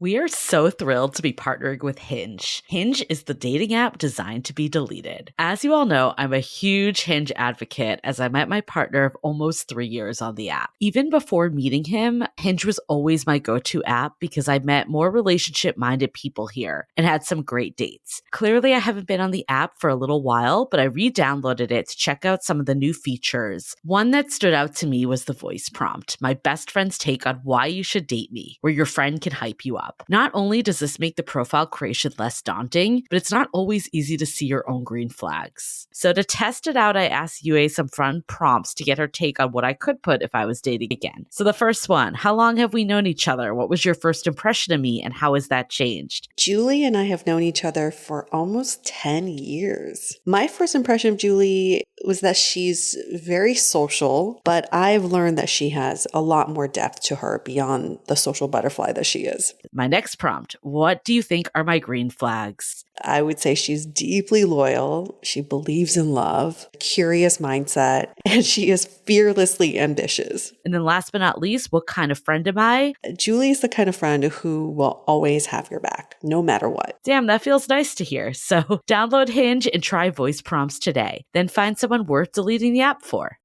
We are so thrilled to be partnering with Hinge. Hinge is the dating app designed to be deleted. As you all know, I'm a huge Hinge advocate as I met my partner of almost 3 years on the app. Even before meeting him, Hinge was always my go-to app because I met more relationship-minded people here and had some great dates. Clearly, I haven't been on the app for a little while, but I re-downloaded it to check out some of the new features. One that stood out to me was the voice prompt, my best friend's take on why you should date me, where your friend can hype you up. Not only does this make the profile creation less daunting, but it's not always easy to see your own green flags. So to test it out, I asked Yue some fun prompts to get her take on what I could put if I was dating again. So the first one, how long have we known each other? What was your first impression of me and how has that changed? Julie and I have known each other for almost 10 years. My first impression of Julie was that she's very social, but I've learned that she has a lot more depth to her beyond the social butterfly that she is. My next prompt, what do you think are my green flags? I would say she's deeply loyal. She believes in love, curious mindset, and she is fearlessly ambitious. And then last but not least, what kind of friend am I? Julie is the kind of friend who will always have your back, no matter what. Damn, that feels nice to hear. So download Hinge and try voice prompts today. Then find someone worth deleting the app for.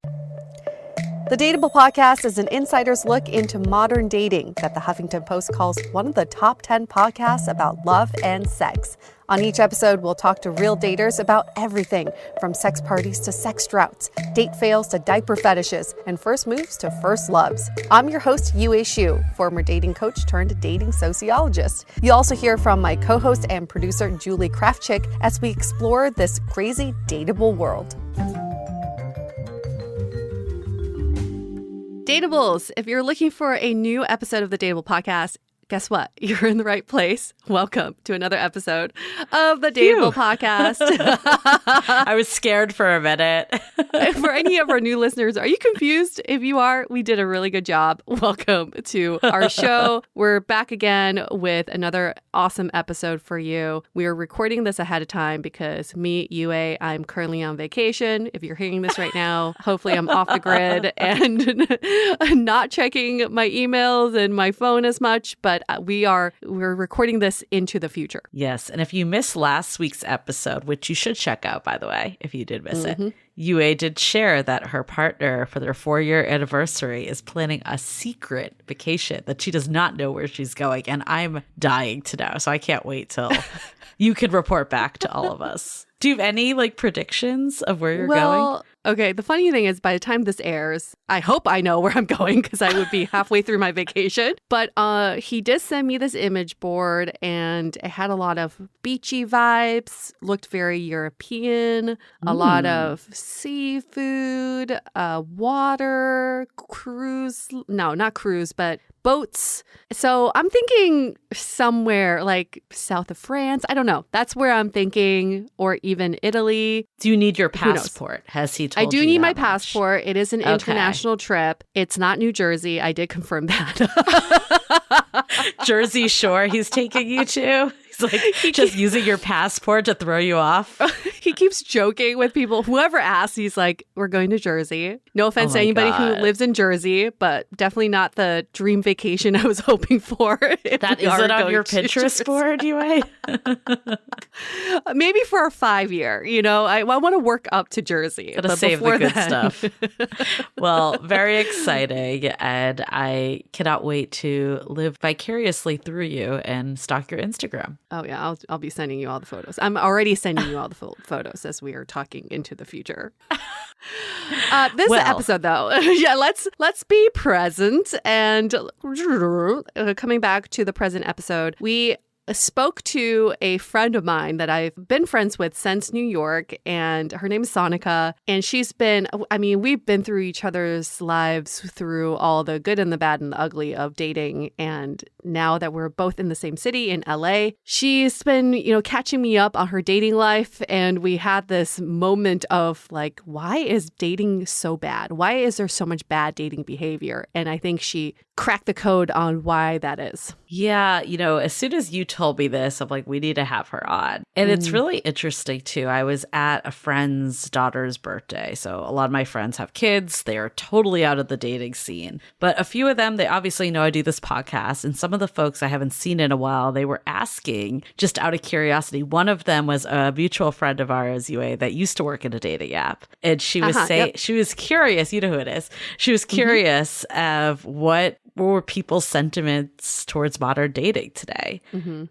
The Dateable podcast is an insider's look into modern dating that the Huffington Post calls one of the top 10 podcasts about love and sex. On each episode, we'll talk to real daters about everything from sex parties to sex droughts, date fails to diaper fetishes, and first moves to first loves. I'm your host, Yue Xu, former dating coach turned dating sociologist. You'll also hear from my co-host and producer, Julie Krafchick, as we explore this crazy dateable world. Dateables, if you're looking for a new episode of the Dateable podcast, guess what? You're in the right place. Welcome to another episode of the Dateable podcast. I was scared for a minute. For any of our new listeners, are you confused? If you are, we did a really good job. Welcome to our show. We're back again with another awesome episode for you. We are recording this ahead of time because me, Yue, I'm currently on vacation. If you're hearing this right now, hopefully I'm off the grid and not checking my emails and my phone as much, but we're recording this into the future. Yes. And if you missed last week's episode, which you should check out, by the way, if you did miss it, Yue did share that her partner for their 4-year anniversary is planning a secret vacation that she does not know where she's going. And I'm dying to know. So I can't wait till you can report back to all of us. Do you have any predictions of where you're going? Okay, the funny thing is by the time this airs, I hope I know where I'm going because I would be halfway through my vacation. But he did send me this image board and it had a lot of beachy vibes, looked very European, a lot of seafood, water, cruise. No, not cruise, but boats. So I'm thinking somewhere like south of France. I don't know. That's where I'm thinking, or even Italy. Do you need your passport? Has he told you? I do need my much? passport. It is an international trip. It's not New Jersey. I did confirm that. Jersey Shore he's taking you to? He's like just using your passport to throw you off. He keeps joking with people. Whoever asks, he's like, we're going to Jersey. No offense to anybody who lives in Jersey, but definitely not the dream vacation I was hoping for. That isn't on your Pinterest board, Yue? Maybe for a 5-year, I want to work up to Jersey. Gotta save the good stuff. Well, very exciting. And I cannot wait to live vicariously through you and stalk your Instagram. Oh, yeah. I'll be sending you all the photos. I'm already sending you all the photos as we are talking into the future. This episode, though, let's be present. And coming back to the present episode, we spoke to a friend of mine that I've been friends with since New York, and her name is Sonica. And we've been through each other's lives through all the good and the bad and the ugly of dating. And now that we're both in the same city in LA, she's been, catching me up on her dating life. And we had this moment of like, why is dating so bad? Why is there so much bad dating behavior? And I think she cracked the code on why that is. Yeah, as soon as you told me this, I'm like, we need to have her on. And it's really interesting too. I was at a friend's daughter's birthday. So a lot of my friends have kids. They are totally out of the dating scene. But a few of them, they obviously know I do this podcast. And some of the folks I haven't seen in a while, they were asking just out of curiosity. One of them was a mutual friend of ours, Yue, that used to work in a dating app. And she was saying, she was curious, you know who it is. She was curious of what were people's sentiments towards modern dating today.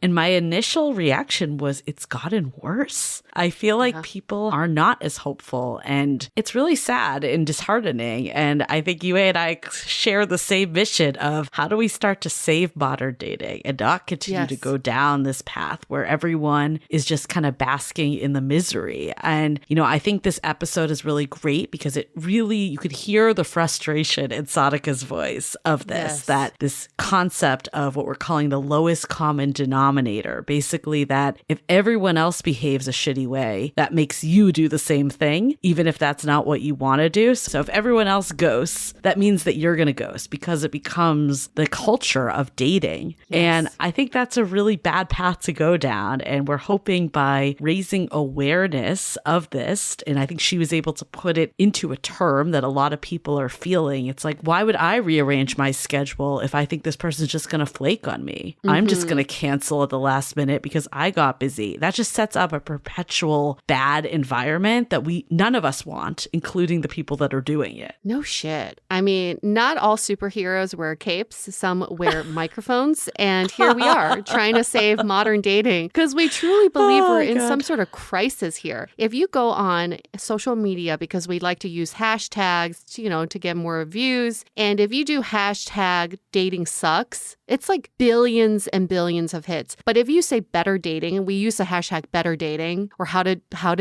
And my initial reaction was, it's gotten worse. I feel like people are not as hopeful, and it's really sad and disheartening. And I think Yue and I share the same mission of how do we start to save modern dating and not continue to go down this path where everyone is just kind of basking in the misery. And, I think this episode is really great because it really, you could hear the frustration in Sonica's voice of this. That this concept of what we're calling the lowest common denominator, basically that if everyone else behaves a shitty way, that makes you do the same thing, even if that's not what you want to do. So if everyone else ghosts, that means that you're going to ghost because it becomes the culture of dating. And I think that's a really bad path to go down. And we're hoping by raising awareness of this, and I think she was able to put it into a term that a lot of people are feeling. It's like, why would I rearrange my schedule if I think this person's just going to flake on me? I'm just going to cancel at the last minute because I got busy. That just sets up a perpetual bad environment that none of us want, including the people that are doing it. No shit. I mean, not all superheroes wear capes. Some wear microphones. And here we are trying to save modern dating because we truly believe we're in some sort of crisis here. If you go on social media, because we like to use hashtags, to get more views. And if you do hashtag dating sucks, it's like billions and billions of hits. But if you say better dating, and we use the hashtag better dating or how to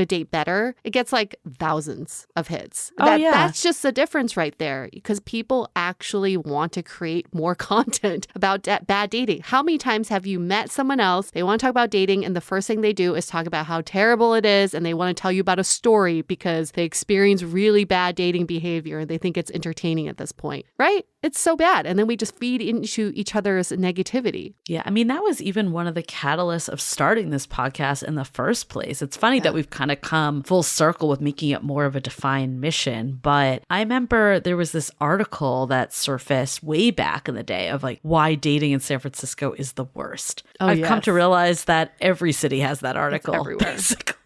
date better, it gets like thousands of hits. That's just the difference right there, because people actually want to create more content about bad dating. How many times have you met someone else, they want to talk about dating, and the first thing they do is talk about how terrible it is, and they want to tell you about a story because they experience really bad dating behavior and they think it's entertaining at this point, right? It's so bad. And then we just feed into each other's negativity. Yeah, I mean, that was even one of the catalysts of starting this podcast in the first place. It's funny that we've kind of come full circle with making it more of a defined mission. But I remember there was this article that surfaced way back in the day of like why dating in San Francisco is the worst. I've come to realize that every city has that article. It's everywhere. Basically.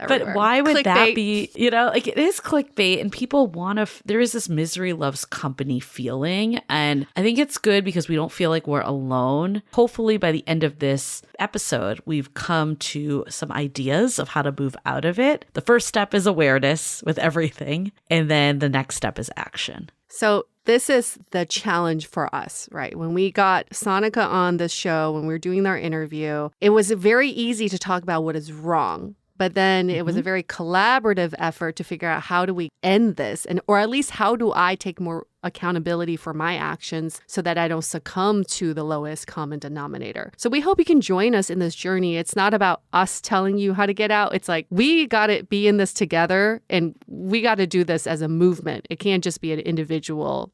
But why would that be, it is clickbait, and people want to, there is this misery loves company feeling. And I think it's good because we don't feel like we're alone. Hopefully by the end of this episode, we've come to some ideas of how to move out of it. The first step is awareness with everything. And then the next step is action. So this is the challenge for us, right? When we got Sonica on this show, when we were doing our interview, it was very easy to talk about what is wrong. But then it was a very collaborative effort to figure out how do we end this, or at least how do I take more accountability for my actions so that I don't succumb to the lowest common denominator. So we hope you can join us in this journey. It's not about us telling you how to get out. It's like we got to be in this together, and we got to do this as a movement. It can't just be an individual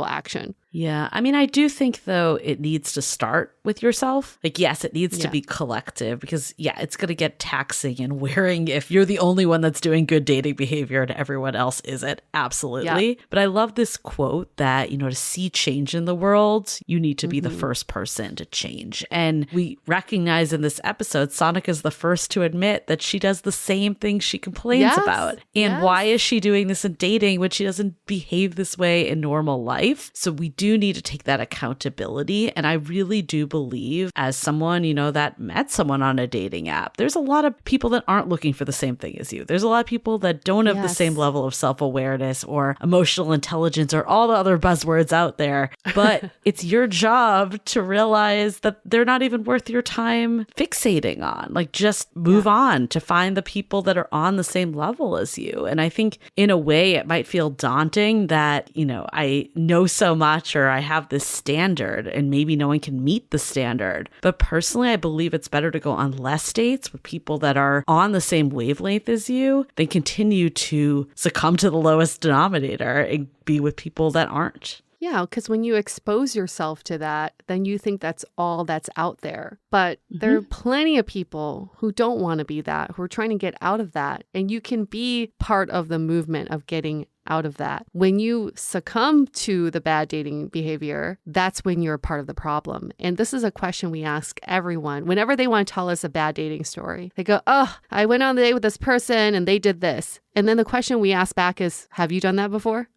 action. Yeah. I mean, I do think, though, it needs to start with yourself. Like, yes, it needs to be collective because, it's going to get taxing and wearing if you're the only one that's doing good dating behavior and everyone else isn't. Absolutely. Yeah. But I love this quote that, to see change in the world, you need to be the first person to change. And we recognize in this episode, Sonica is the first to admit that she does the same thing she complains about. And why is she doing this in dating when she doesn't behave this way in normal life? So we do need to take that accountability. And I really do believe, as someone, that met someone on a dating app, there's a lot of people that aren't looking for the same thing as you. There's a lot of people that don't have the same level of self-awareness or emotional intelligence or all the other buzzwords out there. But it's your job to realize that they're not even worth your time fixating on. Like, just move on to find the people that are on the same level as you. And I think in a way it might feel daunting that, I know so much or I have this standard and maybe no one can meet the standard. But personally, I believe it's better to go on less dates with people that are on the same wavelength as you than continue to succumb to the lowest denominator and be with people that aren't. Yeah, because when you expose yourself to that, then you think that's all that's out there. But there are plenty of people who don't want to be that, who are trying to get out of that. And you can be part of the movement of getting out of that. When you succumb to the bad dating behavior, that's when you're a part of the problem. And this is a question we ask everyone whenever they want to tell us a bad dating story. They go, oh, I went on a date with this person and they did this. And then the question we ask back is, have you done that before?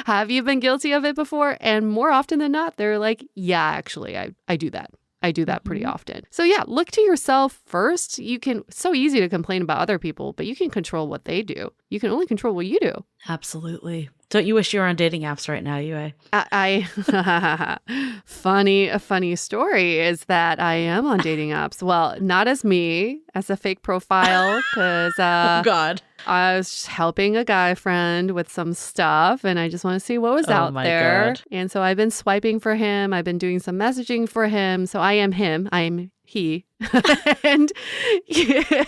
Have you been guilty of it before? And more often than not, they're like, yeah, actually, I do that. I do that pretty often. So yeah, look to yourself first. It's so easy to complain about other people, but you can control what they do. You can only control what you do. Absolutely. Don't you wish you were on dating apps right now, Yue? A funny story is that I am on dating apps. Well, not as me, as a fake profile, because oh God. I was just helping a guy friend with some stuff and I just want to see what was out there. God. And so I've been swiping for him. I've been doing some messaging for him. So I am him. I'm he. And yeah,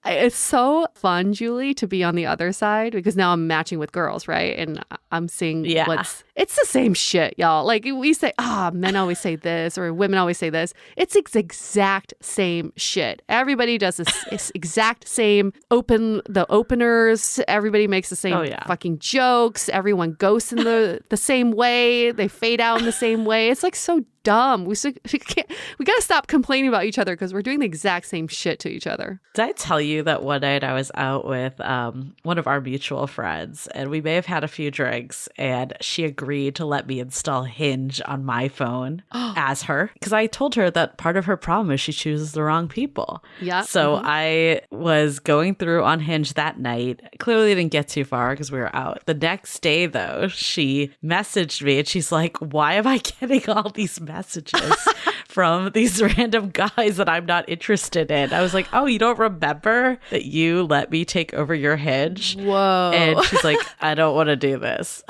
it's so fun, Julie, to be on the other side because now I'm matching with girls, right? And I'm seeing it's the same shit, y'all. Like we say, men always say this or women always say this. It's exact same shit. Everybody does this exact same openers. Everybody makes the same fucking jokes. Everyone ghosts in the same way. They fade out in the same way. It's like so dumb. We got to stop complaining about each other because we're doing the exact same shit to each other. Did I tell you that one night I was out with one of our mutual friends and we may have had a few drinks and she agreed to let me install Hinge on my phone as her because I told her that part of her problem is she chooses the wrong people. Yeah. So I was going through on Hinge that night. Clearly didn't get too far because we were out. The next day though, she messaged me and she's like, why am I getting all these messages from these random guys that I'm not interested in? I was like, oh, you don't remember that you let me take over your Hinge? Whoa. And she's like, I don't want to do this.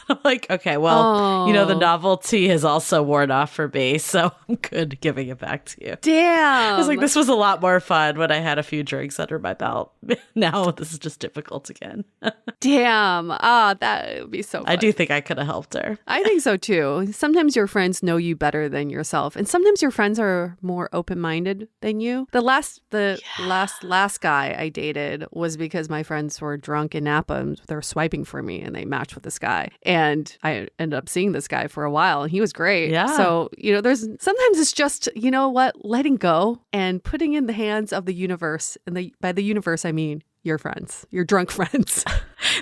I'm like, okay, well, the novelty has also worn off for me, so I'm good giving it back to you. Damn. I was like, this was a lot more fun when I had a few drinks under my belt. Now this is just difficult again. Damn. That would be so fun. I do think I could have helped her. I think so too. Sometimes your friends know you better than yourself, and sometimes your friends are more open-minded than you. The last guy I dated was because my friends were drunk in Napa and they were swiping for me, and they matched with this guy. And I ended up seeing this guy for a while and he was great. Yeah. So, there's sometimes it's just, letting go and putting in the hands of the universe. And by the universe, I mean your friends, your drunk friends.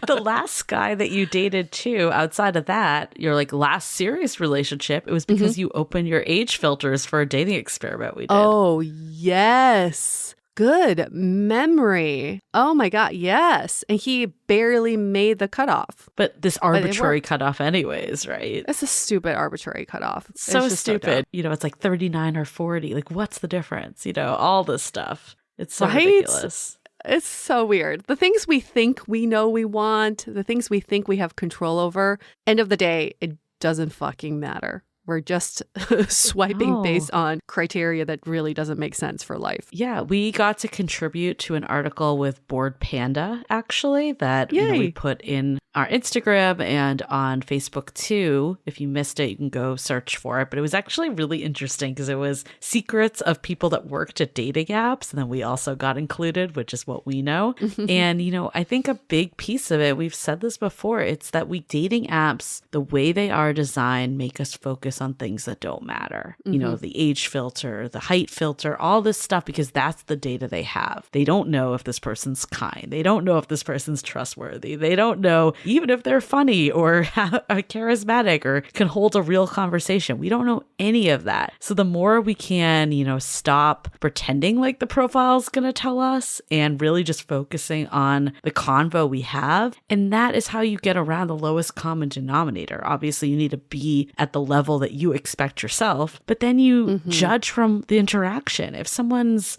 The last guy that you dated too, outside of that, your last serious relationship, it was because you opened your age filters for a dating experiment we did. Oh, yes. Good memory. Oh my God, yes. And he barely made the cutoff. But this arbitrary cutoff anyways, right? It's a stupid arbitrary cutoff. It's so stupid. It's like 39 or 40. Like, what's the difference? All this stuff. It's so ridiculous. It's so weird. The things we think we know we want, the things we think we have control over, end of the day, it doesn't fucking matter. We're just swiping based on criteria that really doesn't make sense for life. Yeah, we got to contribute to an article with Bored Panda, actually, that we put in our Instagram and on Facebook too. If you missed it, you can go search for it. But it was actually really interesting because it was secrets of people that worked at dating apps. And then we also got included, which is what we know. And, I think a big piece of it, we've said this before, it's that dating apps, the way they are designed, make us focus on things that don't matter. The age filter, the height filter, all this stuff, because that's the data they have. They don't know if this person's kind. They don't know if this person's trustworthy. They don't know even if they're funny or charismatic or can hold a real conversation. We don't know any of that. So the more we can, stop pretending like the profile's going to tell us and really just focusing on the convo we have. And that is how you get around the lowest common denominator. Obviously, you need to be at the level that you expect yourself, but then you judge from the interaction. If someone's,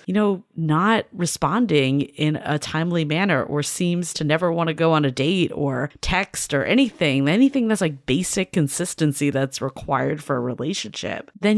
not responding in a timely manner or seems to never want to go on a date or text or anything that's like basic consistency that's required for a relationship, then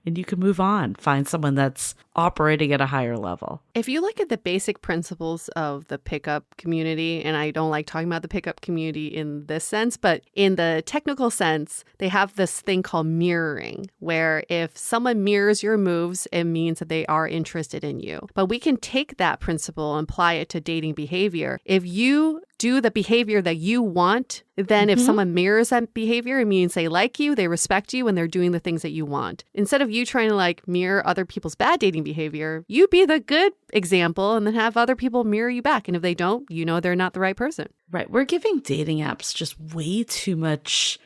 and you can move on, find someone that's operating at a higher level. If you look at the basic principles of the pickup community, and I don't like talking about the pickup community in this sense, but in the technical sense, they have this thing called mirroring, where if someone mirrors your moves, it means that they are interested in you. But we can take that principle and apply it to dating behavior. If you do the behavior that you want, then if someone mirrors that behavior, it means they like you, they respect you, and they're doing the things that you want. Instead of you trying to like mirror other people's bad dating behavior, you be the good example and then have other people mirror you back. And if they don't, you know they're not the right person. Right. We're giving dating apps just way too much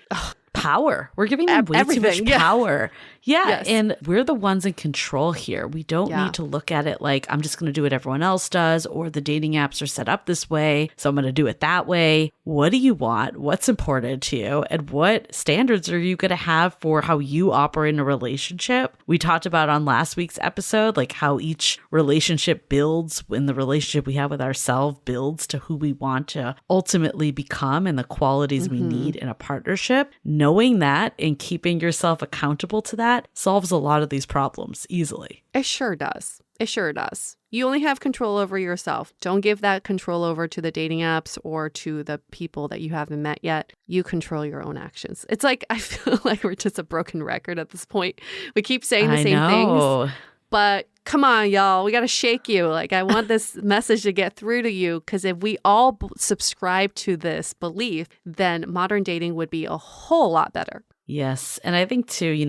power. We're giving them way too much power. Yeah. Yes. And we're the ones in control here. We don't need to look at it like, I'm just going to do what everyone else does, or the dating apps are set up this way, so I'm going to do it that way. What do you want? What's important to you? And what standards are you going to have for how you operate in a relationship? We talked about on last week's episode, like how each relationship builds when the relationship we have with ourselves builds to who we want to ultimately become and the qualities we need in a partnership. Knowing that and keeping yourself accountable to that solves a lot of these problems easily. It sure does. It sure does. You only have control over yourself. Don't give that control over to the dating apps or to the people that you haven't met yet. You control your own actions. It's like, I feel like we're just a broken record at this point. We keep saying the same things, but come on, y'all. We got to shake you. Like, I want this message to get through to you, because if we all subscribe to this belief, then modern dating would be a whole lot better. Yes. And I think too,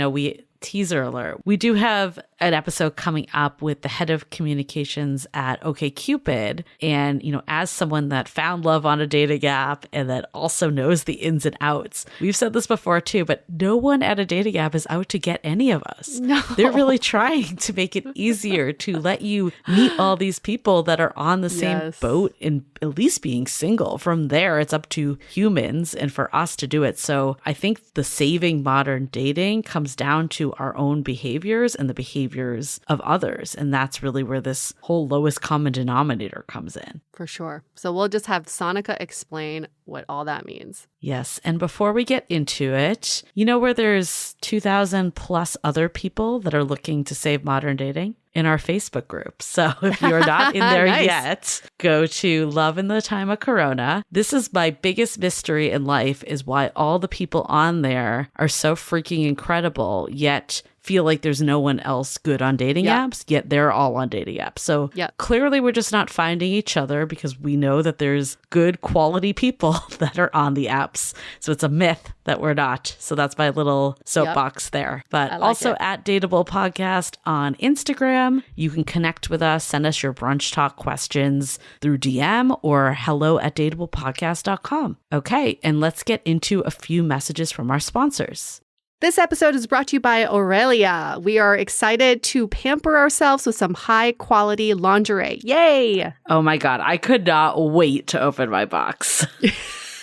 teaser alert, we do have an episode coming up with the head of communications at OkCupid. And, as someone that found love on a dating app and that also knows the ins and outs, we've said this before too, but no one at a dating app is out to get any of us. No. They're really trying to make it easier to let you meet all these people that are on the same boat and at least being single. From there, it's up to humans and for us to do it. So I think the saving modern dating comes down to our own behaviors and the behaviors of others. And that's really where this whole lowest common denominator comes in. For sure. So we'll just have Sonica explain what all that means. Yes. And before we get into it, where there's 2,000 plus other people that are looking to save modern dating? In our Facebook group. So if you're not in there yet, go to Love in the Time of Corona. This is my biggest mystery in life, is why all the people on there are so freaking incredible, yet feel like there's no one else good on dating apps, yet they're all on dating apps. So clearly we're just not finding each other, because we know that there's good quality people that are on the apps. So it's a myth that we're not. So that's my little soapbox there. But also at Dateable Podcast on Instagram. You can connect with us, send us your brunch talk questions through DM or hello@dateablepodcast.com. Okay, and let's get into a few messages from our sponsors. This episode is brought to you by Aurelia. We are excited to pamper ourselves with some high quality lingerie. Yay! Oh my God, I could not wait to open my box.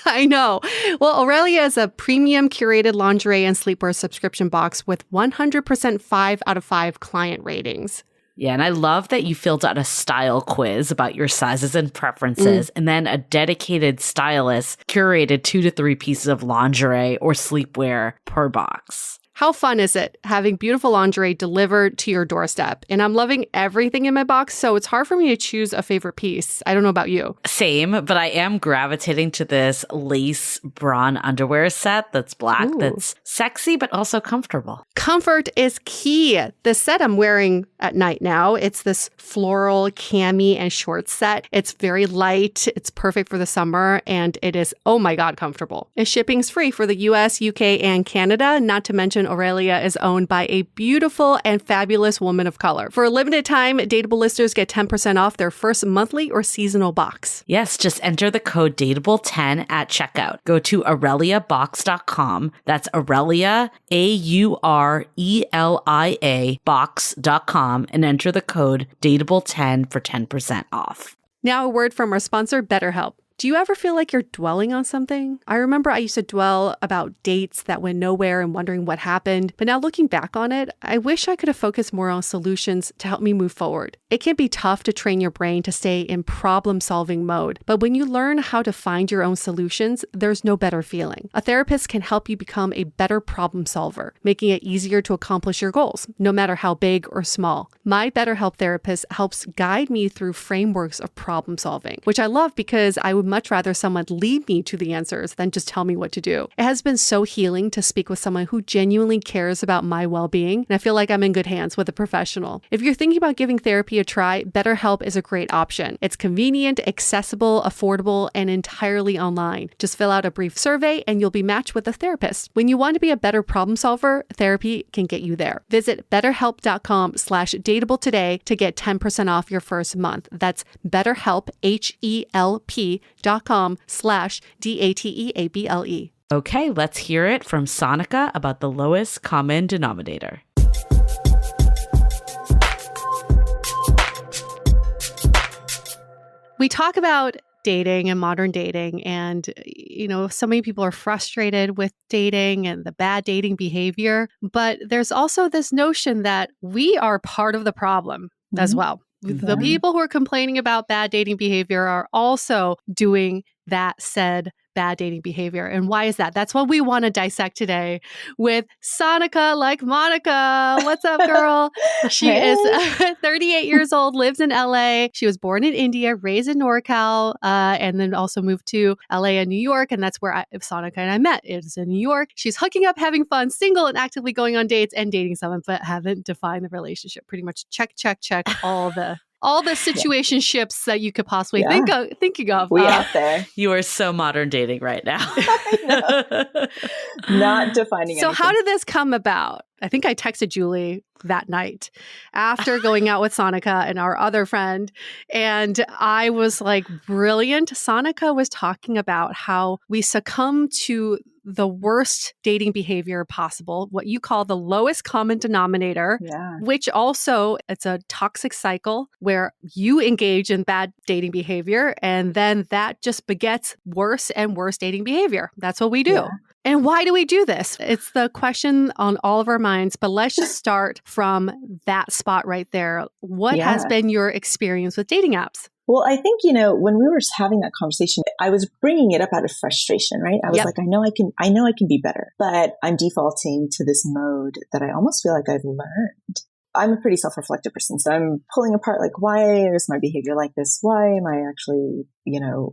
I know. Well, Aurelia is a premium curated lingerie and sleepwear subscription box with 100% 5 out of 5 client ratings. Yeah, and I love that you filled out a style quiz about your sizes and preferences, and then a dedicated stylist curated 2 to 3 pieces of lingerie or sleepwear per box. How fun is it having beautiful lingerie delivered to your doorstep? And I'm loving everything in my box, so it's hard for me to choose a favorite piece. I don't know about you. Same, but I am gravitating to this lace brawn underwear set that's black, that's sexy, but also comfortable. Comfort is key. The set I'm wearing at night now, it's this floral cami and shorts set. It's very light. It's perfect for the summer, and it is, oh my God, comfortable. And shipping's free for the US, UK, and Canada, not to mention Aurelia is owned by a beautiful and fabulous woman of color. For a limited time, Dateable listeners get 10% off their first monthly or seasonal box. Yes, just enter the code DATEABLE10 at checkout. Go to AureliaBox.com. That's Aurelia, AURELIA box.com, and enter the code DATEABLE10 for 10% off. Now a word from our sponsor, BetterHelp. Do you ever feel like you're dwelling on something? I remember I used to dwell about dates that went nowhere and wondering what happened. But now looking back on it, I wish I could have focused more on solutions to help me move forward. It can be tough to train your brain to stay in problem-solving mode. But when you learn how to find your own solutions, there's no better feeling. A therapist can help you become a better problem solver, making it easier to accomplish your goals, no matter how big or small. My BetterHelp therapist helps guide me through frameworks of problem solving, which I love because I would much rather someone lead me to the answers than just tell me what to do. It has been so healing to speak with someone who genuinely cares about my well-being, and I feel like I'm in good hands with a professional. If you're thinking about giving therapy a try, BetterHelp is a great option. It's convenient, accessible, affordable, and entirely online. Just fill out a brief survey and you'll be matched with a therapist. When you want to be a better problem solver, therapy can get you there. Visit betterhelp.com/dateable today to get 10% off your first month. That's BetterHelp, HELP.com/DATEABLE. Okay, let's hear it from Sonica about the lowest common denominator. We talk about dating and modern dating, and so many people are frustrated with dating and the bad dating behavior, but there's also this notion that we are part of the problem as well. The people who are complaining about bad dating behavior are also doing that said bad dating behavior. And why is that? That's what we want to dissect today with Sonica like Monica. What's up, girl? She is 38 years old, lives in LA. She was born in India, raised in NorCal, and then also moved to LA and New York. And that's where Sonica and I met. It's in New York. She's hooking up, having fun, single, and actively going on dates and dating someone, but haven't defined the relationship. Pretty much check all the situationships that you could possibly thinking of. We out there. You are so modern dating right now. Not defining So anything. how did this come about? I think I texted Julie that night after going out with Sonica and our other friend. And I was like, brilliant. Sonica was talking about how we succumb to the worst dating behavior possible, what you call the lowest common denominator, which also it's a toxic cycle where you engage in bad dating behavior and then that just begets worse and worse dating behavior. That's what we do. Yeah. And why do we do this? It's the question on all of our minds, but let's just start from that spot right there. What has been your experience with dating apps? Well, I think, when we were having that conversation, I was bringing it up out of frustration, right? I was like, I know I can be better, but I'm defaulting to this mode that I almost feel like I've learned. I'm a pretty self-reflective person, so I'm pulling apart, like, why is my behavior like this? Why am I actually,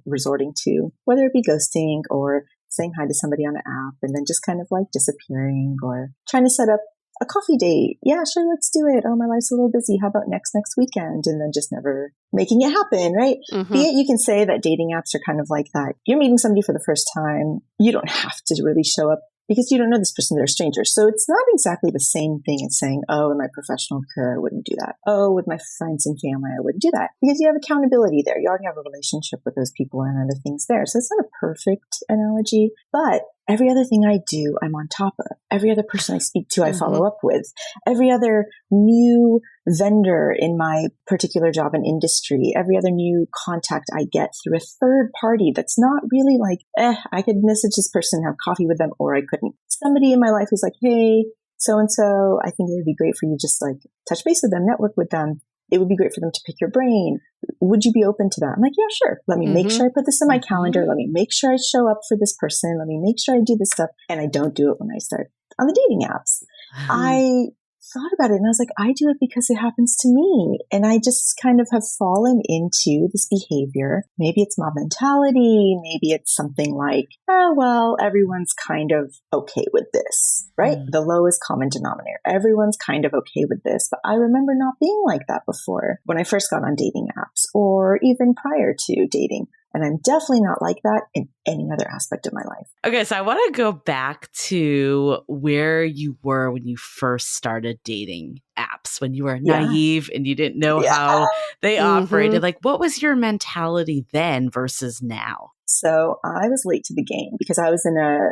resorting to, whether it be ghosting or saying hi to somebody on an app and then just kind of like disappearing, or trying to set up a coffee date. Yeah, sure, let's do it. Oh, my life's a little busy. How about next weekend? And then just never making it happen, right? Mm-hmm. Be it you can say that dating apps are kind of like that. You're meeting somebody for the first time. You don't have to really show up because you don't know this person. They're strangers. So it's not exactly the same thing as saying, oh, in my professional career, I wouldn't do that. Oh, with my friends and family, I wouldn't do that. Because you have accountability there. You already have a relationship with those people and other things there. So it's not a perfect analogy, but every other thing I do, I'm on top of. Every other person I speak to, I follow up with. Every other new vendor in my particular job and industry, every other new contact I get through a third party that's not really like, I could message this person, have coffee with them, or I couldn't. Somebody in my life who's like, hey, so-and-so, I think it would be great for you just like touch base with them, network with them. It would be great for them to pick your brain. Would you be open to that? I'm like, yeah, sure. Let me make sure I put this in my calendar. Let me make sure I show up for this person. Let me make sure I do this stuff. And I don't do it when I start on the dating apps. I thought about it and I was like, I do it because it happens to me. And I just kind of have fallen into this behavior. Maybe it's mob mentality. Maybe it's something like, oh, well, everyone's kind of okay with this, right? The lowest common denominator. Everyone's kind of okay with this. But I remember not being like that before when I first got on dating apps or even prior to dating. And I'm definitely not like that in any other aspect of my life. Okay, so I want to go back to where you were when you first started dating apps, when you were naive and you didn't know how they operated. Like, what was your mentality then versus now? So I was late to the game because I was in a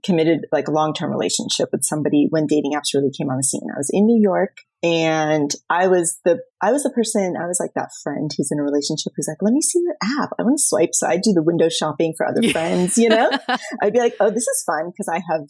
committed, like, long-term relationship with somebody when dating apps really came on the scene. I was in New York, and I was the person, I was like that friend who's in a relationship who's like, let me see your app. I want to swipe. So I do the window shopping for other friends, you know? I'd be like, oh, this is fun because I have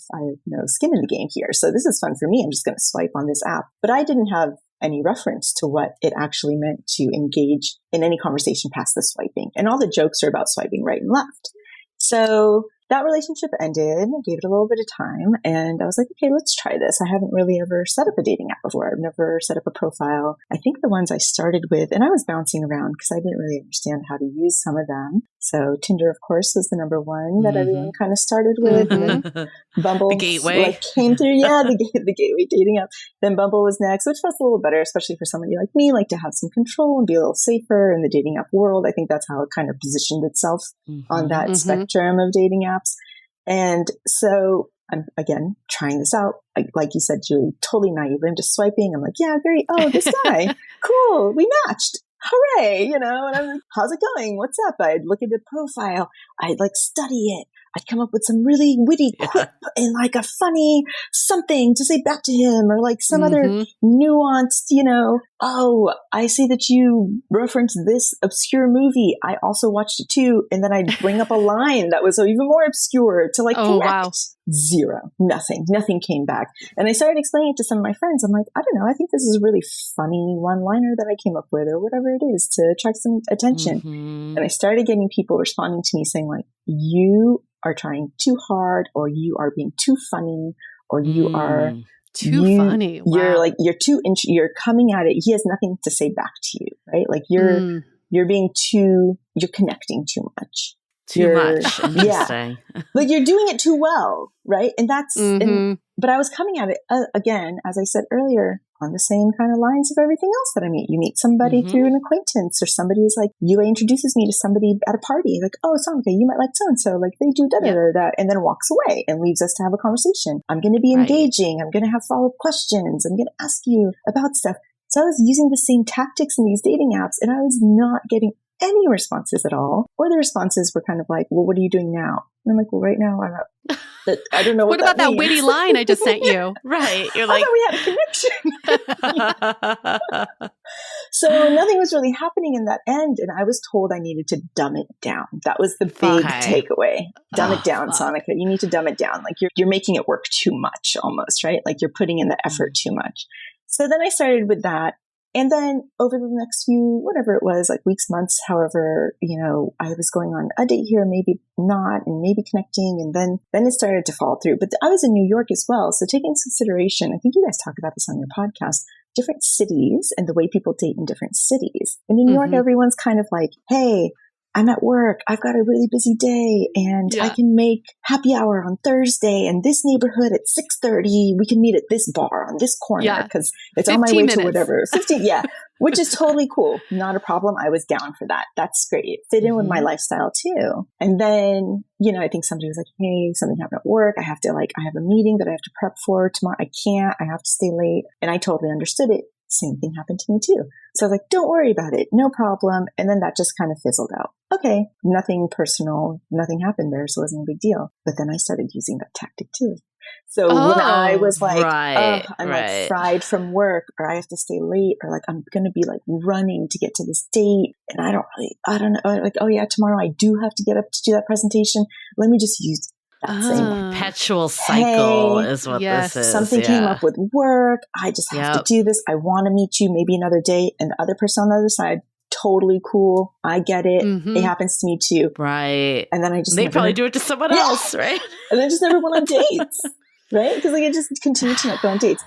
no skin in the game here. So this is fun for me. I'm just going to swipe on this app. But I didn't have any reference to what it actually meant to engage in any conversation past the swiping. And all the jokes are about swiping right and left. So that relationship ended. I gave it a little bit of time, and I was like, okay, let's try this. I haven't really ever set up a dating app before. I've never set up a profile. I think the ones I started with, and I was bouncing around because I didn't really understand how to use some of them. So Tinder, of course, was the number one that everyone kind of started with. And then Bumble the gateway came through. Yeah, the gateway dating app. Then Bumble was next, which was a little better, especially for somebody like me, like to have some control and be a little safer in the dating app world. I think that's how it kind of positioned itself on that spectrum of dating apps. And so I'm, again, trying this out. Like you said, Julie, totally naive. I'm just swiping. I'm like, yeah, great. Oh, this guy. Cool. We matched. Hooray. And I'm like, how's it going? What's up? I'd look at the profile. I'd study it. I'd come up with some really witty quip and like a funny something to say back to him, or like some other nuanced, oh, I see that you referenced this obscure movie. I also watched it too. And then I'd bring up a line that was even more obscure to connect. Wow. Zero. Nothing came back. And I started explaining it to some of my friends. I'm like, I don't know. I think this is a really funny one-liner that I came up with, or whatever it is, to attract some attention. And I started getting people responding to me saying like, you are trying too hard, or you are being too funny, or you are too funny. Wow. You're coming at it. He has nothing to say back to you, right? Like you're connecting too much. Too much. Interesting. Like you're doing it too well, right? And that's, but I was coming at it again, as I said earlier, on the same kind of lines of everything else that I meet. You meet somebody through an acquaintance, or somebody is like, UA introduces me to somebody at a party, like, oh, Sonica, you might like so-and-so, like they do da-da-da-da, and then walks away and leaves us to have a conversation. I'm going to be engaging. I'm going to have follow-up questions. I'm going to ask you about stuff. So I was using the same tactics in these dating apps, and I was not getting any responses at all. Or the responses were kind of like, well, what are you doing now? And I'm like, well, right now I'm not. I don't know what about that means. witty line I just sent you? Right. You're like, we had a connection. So nothing was really happening in that end. And I was told I needed to dumb it down. That was the big takeaway. Dumb it down, Sonica. You need to dumb it down. Like you're making it work too much almost, right? Like you're putting in the effort too much. So then I started with that. And then over the next few, whatever it was, like weeks, months, however, I was going on a date here, maybe not, and maybe connecting. And then it started to fall through. But I was in New York as well. So taking into consideration, I think you guys talk about this on your podcast, different cities and the way people date in different cities. And in New York, everyone's kind of like, hey, I'm at work. I've got a really busy day, and I can make happy hour on Thursday in this neighborhood at 6:30. We can meet at this bar on this corner because it's on my way to whatever. 15, which is totally cool. Not a problem. I was down for that. That's great. It fit in with my lifestyle too. And then, I think somebody was like, hey, something happened at work. I have a meeting that I have to prep for tomorrow. I can't. I have to stay late. And I totally understood it. Same thing happened to me too. So I was like, don't worry about it. No problem. And then that just kind of fizzled out. Okay. Nothing personal. Nothing happened there. So it wasn't a big deal. But then I started using that tactic too. So when I was like, I'm like fried from work, or I have to stay late, or like I'm going to be like running to get to this date, and I don't know, like, oh yeah, tomorrow I do have to get up to do that presentation. Let me just use that same perpetual cycle is what this is. Something came up with work. I just have to do this. I want to meet you maybe another day. And the other person on the other side, totally cool. I get it. It happens to me too. Right. And then they probably do it to someone else, right? And then just never went on dates. Right? Because it just continued to not go on dates.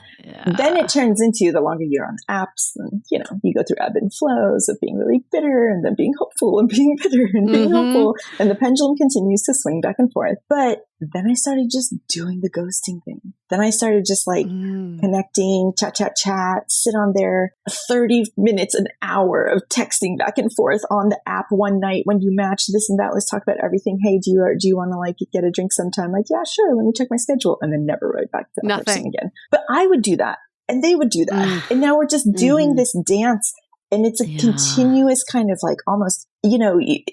Then it turns into the longer you're on apps, and you go through ebb and flows of being really bitter and then being hopeful and being bitter and being hopeful. And the pendulum continues to swing back and forth. But then I started just doing the ghosting thing. Then I started just like connecting, chat, sit on there 30 minutes, an hour of texting back and forth on the app one night when you match this and that. Let's talk about everything. Hey, do you want to like get a drink sometime? Like, yeah, sure. Let me check my schedule. And then never wrote back to that person again. But I would do that, and they would do that. And now we're just doing this dance. And it's a continuous kind of like almost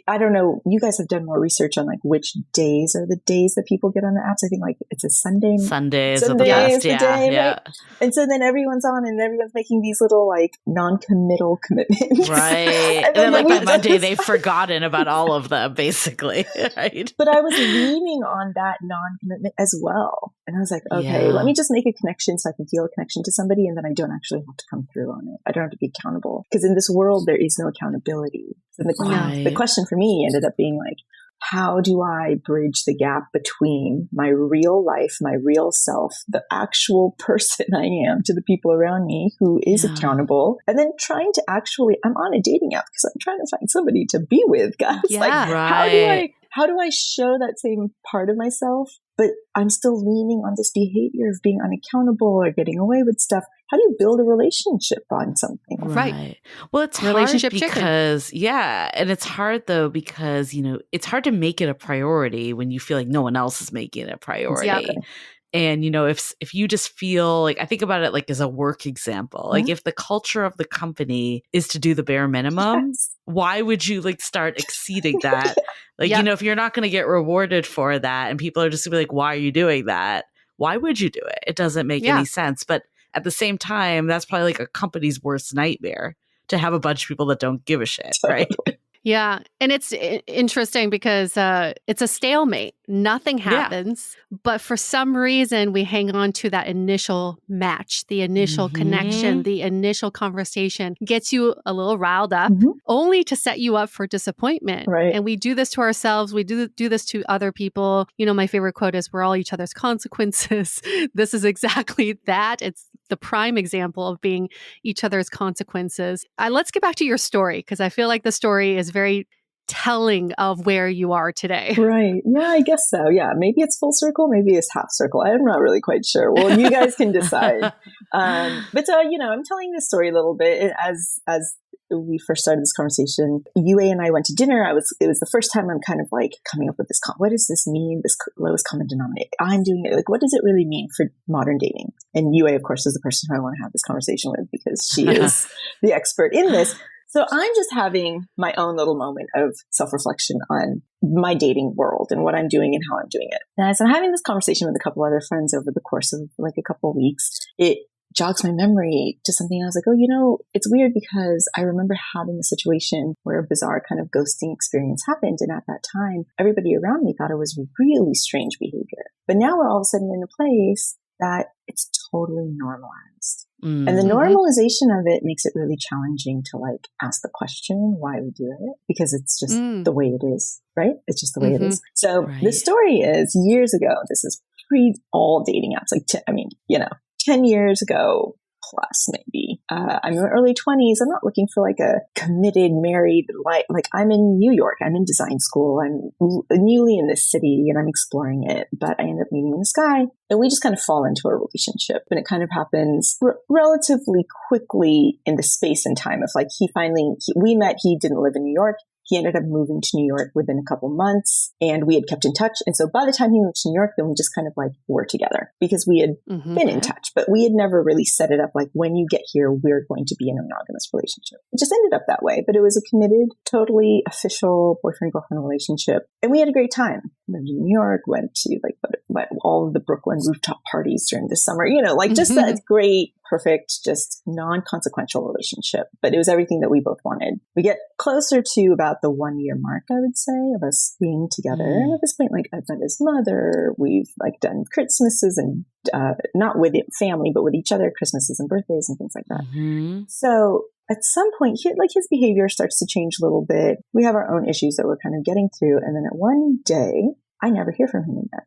I don't know, you guys have done more research on like which days are the days that people get on the apps. I think like it's a Sunday. Sundays are the Sunday best. is the Yeah. day, Yeah. right? And so then everyone's on and everyone's making these little like non-committal commitments. Right. And then like by Monday, they've forgotten about all of them, basically. Right. But I was leaning on that non-commitment as well. And I was like, okay, let me just make a connection so I can feel a connection to somebody. And then I don't actually have to come through on it. I don't have to be accountable. Because in this world, there is no accountability. So the question for me ended up being like, how do I bridge the gap between my real life, my real self, the actual person I am to the people around me who is accountable, and then trying to actually, I'm on a dating app because I'm trying to find somebody to be with, guys. Yeah, like, how do I show that same part of myself, but I'm still leaning on this behavior of being unaccountable or getting away with stuff? How do you build a relationship on something? Right. Well, it's relationship hard because, and it's hard though, because, it's hard to make it a priority when you feel like no one else is making it a priority. Yeah. And, if you just feel like, I think about it like as a work example, like if the culture of the company is to do the bare minimum, why would you like start exceeding that? Like, if you're not going to get rewarded for that and people are just gonna be like, why are you doing that? Why would you do it? It doesn't make any sense. But at the same time, that's probably like a company's worst nightmare to have a bunch of people that don't give a shit, right? Yeah. And it's interesting because it's a stalemate. Nothing happens. But for some reason, we hang on to that initial match, the initial connection, the initial conversation gets you a little riled up, only to set you up for disappointment. Right. And we do this to ourselves. We do this to other people. My favorite quote is, we're all each other's consequences. This is exactly that. It's the prime example of being each other's consequences. Let's get back to your story, because I feel like the story is very telling of where you are today. Right. Yeah, I guess so. Yeah. Maybe it's full circle. Maybe it's half circle. I'm not really quite sure. Well, you guys can decide. But I'm telling this story a little bit as we first started this conversation. Yue and I went to dinner. It was the first time I'm kind of like coming up with this. What does this mean? This lowest common denominator. I'm doing it. Like, what does it really mean for modern dating? And Yue, of course, is the person who I want to have this conversation with because she is the expert in this. So I'm just having my own little moment of self-reflection on my dating world and what I'm doing and how I'm doing it. And as I'm having this conversation with a couple other friends over the course of like a couple of weeks, it jogs my memory to something. I was like, it's weird because I remember having a situation where a bizarre kind of ghosting experience happened. And at that time, everybody around me thought it was really strange behavior. But now we're all of a sudden in a place that it's totally normalized. And the normalization of it makes it really challenging to like ask the question why we do it, because it's just the way it is, right? It's just the way it is. So the story is years ago, this is pre all dating apps, like 10 years ago plus maybe. I'm in my early 20s. I'm not looking for like a committed married life. Like I'm in New York. I'm in design school. I'm newly in this city and I'm exploring it. But I end up meeting this guy and we just kind of fall into a relationship. And it kind of happens relatively quickly in the space and time of like we met, he didn't live in New York. He ended up moving to New York within a couple months and we had kept in touch. And so by the time he moved to New York, then we just kind of like were together because we had been in touch, but we had never really set it up like when you get here, we're going to be in a monogamous relationship. It just ended up that way, but it was a committed, totally official boyfriend-girlfriend relationship. And we had a great time. Lived in New York, went to like all of the Brooklyn rooftop parties during the summer, just that great, perfect, just non-consequential relationship. But it was everything that we both wanted. We get closer to about the 1 year mark, I would say, of us being together. And at this point, like I've met his mother, we've like done Christmases and not with family, but with each other, Christmases and birthdays and things like that. So at some point, his behavior starts to change a little bit. We have our own issues that we're kind of getting through. And then at one day, I never hear from him again.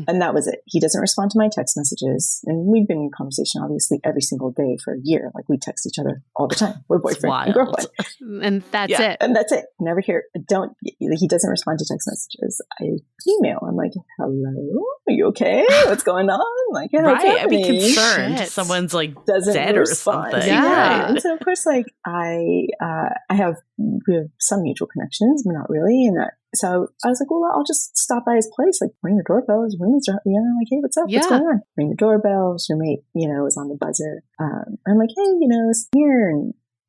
And that was it. He doesn't respond to my text messages. And we've been in conversation, obviously, every single day for a year. Like we text each other all the time. We're boyfriend and girlfriend. And that's it. And that's it. Never hear. He doesn't respond to text messages. I email. I'm like, hello? Are you okay? What's going on? Like, yeah, what's happening? I'd be concerned. Someone's like dead or something. Yeah. And so, of course, like we have some mutual connections, but not really. And so I was like, well, I'll just stop by his place, like ring the doorbell. His roommates are, like, hey, what's up? What's going on? Ring the doorbell. His roommate, was on the buzzer. I'm like, hey, it's here.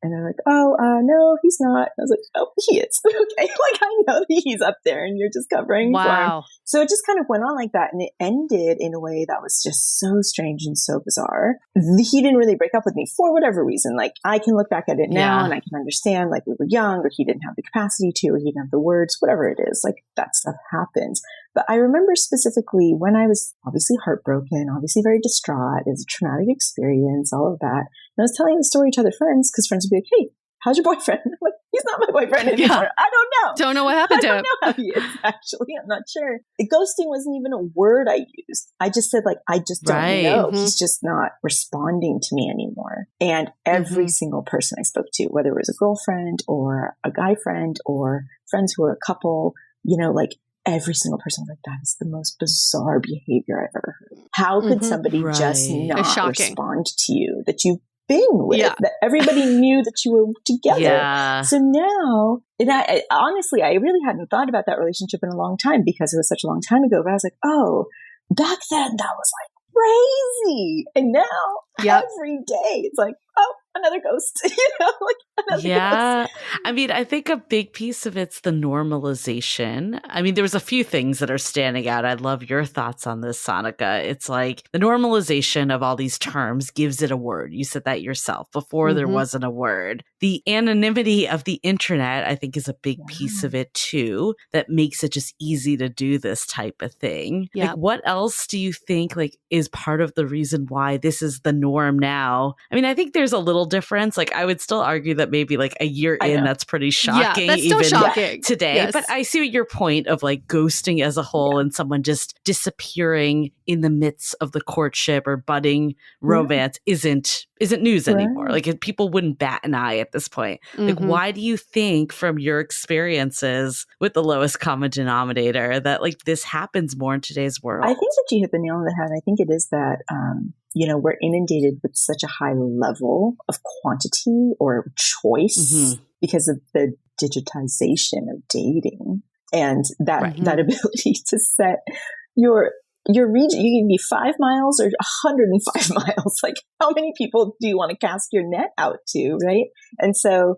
And they're like, oh, no, he's not. I was like, oh, he is. Okay. Like, I know that he's up there and you're just covering for him. So it just kind of went on like that. And it ended in a way that was just so strange and so bizarre. He didn't really break up with me for whatever reason. Like, I can look back at it now and I can understand, like, we were young, or he didn't have the capacity to, or he didn't have the words, whatever it is. Like, that stuff happens. But I remember specifically when I was obviously heartbroken, obviously very distraught. It was a traumatic experience, all of that. And I was telling the story to other friends, because friends would be like, hey, how's your boyfriend? I'm like, he's not my boyfriend anymore. Yeah. I don't know. Don't know what happened to him. I don't know how he is, actually. I'm not sure. The ghosting wasn't even a word I used. I just said, like, I just don't know. Mm-hmm. He's just not responding to me anymore. And every single person I spoke to, whether it was a girlfriend or a guy friend or friends who were a couple, you know, like, every single person was like, that is the most bizarre behavior I've ever heard. How could somebody just not respond to you that you've been with, that everybody knew that you were together? Yeah. So now, and I honestly, I really hadn't thought about that relationship in a long time because it was such a long time ago. But I was like, oh, back then that was like crazy. And now every day it's like, oh, another ghost, you know, like another ghost. I mean, I think a big piece of it's the normalization. I mean, there's a few things that are standing out. I love your thoughts on this, Sonica. It's like the normalization of all these terms gives it a word. You said that yourself. Before there wasn't a word. The anonymity of the internet, I think, is a big piece of it too, that makes it just easy to do this type of thing. Like, what else do you think like is part of the reason why this is the norm now? I mean, I think there's a little difference. Like, I would still argue that maybe like a year in, that's pretty shocking. Yeah, that's still even shocking today. Yes. But I see your point of like ghosting as a whole and someone just disappearing in the midst of the courtship or budding romance isn't news anymore. Like, people wouldn't bat an eye at this point. Like, why do you think from your experiences with the lowest common denominator that like this happens more in today's world? I think that you hit the nail on the head. I think it is that, you know, we're inundated with such a high level of quantity or choice because of the digitization of dating and that that ability to set your region. You can be 5 miles or 105 miles. Like, how many people do you want to cast your net out to, right? And so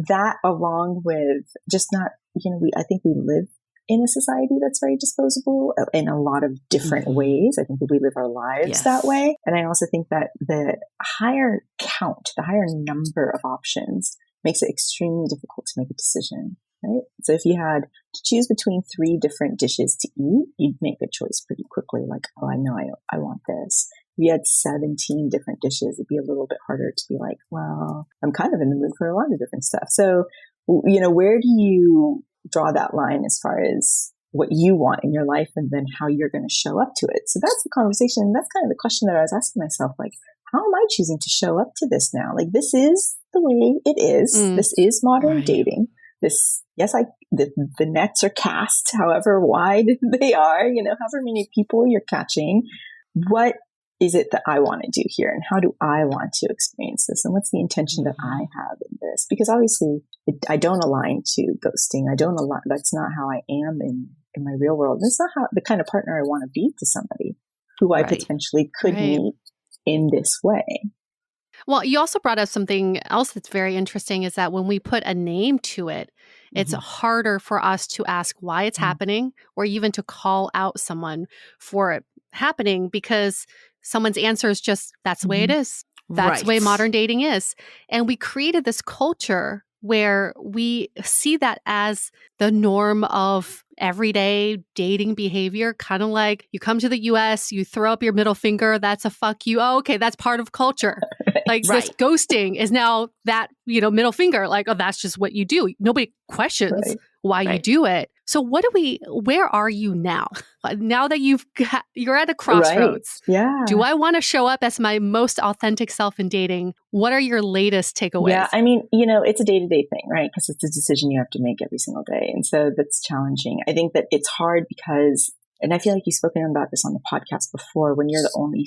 that, along with just not, you know, I think we live in a society that's very disposable in a lot of different ways. I think that we live our lives that way. And I also think that the higher count, the higher number of options makes it extremely difficult to make a decision, right? So if you had to choose between 3 different dishes to eat, you'd make a choice pretty quickly. Like, oh, I know I want this. If you had 17 different dishes, it'd be a little bit harder to be like, well, I'm kind of in the mood for a lot of different stuff. So, you know, where do you draw that line as far as what you want in your life and then how you're going to show up to it? So that's the conversation. That's kind of the question that I was asking myself, like, how am I choosing to show up to this now? Like, this is the way it is. This is modern dating. This, the nets are cast however wide they are, you know, however many people you're catching. What is it that I want to do here? And how do I want to experience this? And what's the intention that I have in this? Because obviously I don't align to ghosting. That's not how I am in my real world. That's not how the kind of partner I want to be to somebody who I potentially could meet in this way. Well, you also brought up something else that's very interesting, is that when we put a name to it, it's harder for us to ask why it's happening, or even to call out someone for it happening, because someone's answer is just, that's the way it is. That's the way modern dating is. And we created this culture where we see that as the norm of everyday dating behavior, kind of like you come to the US, you throw up your middle finger, that's a fuck you. Oh, okay, that's part of culture. Like this ghosting is now that, you know, middle finger, like, oh, that's just what you do. Nobody questions why you do it. So where are you now? Now that you're at a crossroads. Yeah. Do I want to show up as my most authentic self in dating? What are your latest takeaways? Yeah, I mean, you know, it's a day-to-day thing, right? Because it's a decision you have to make every single day. And so that's challenging. I think that it's hard because, and I feel like you've spoken about this on the podcast before, when you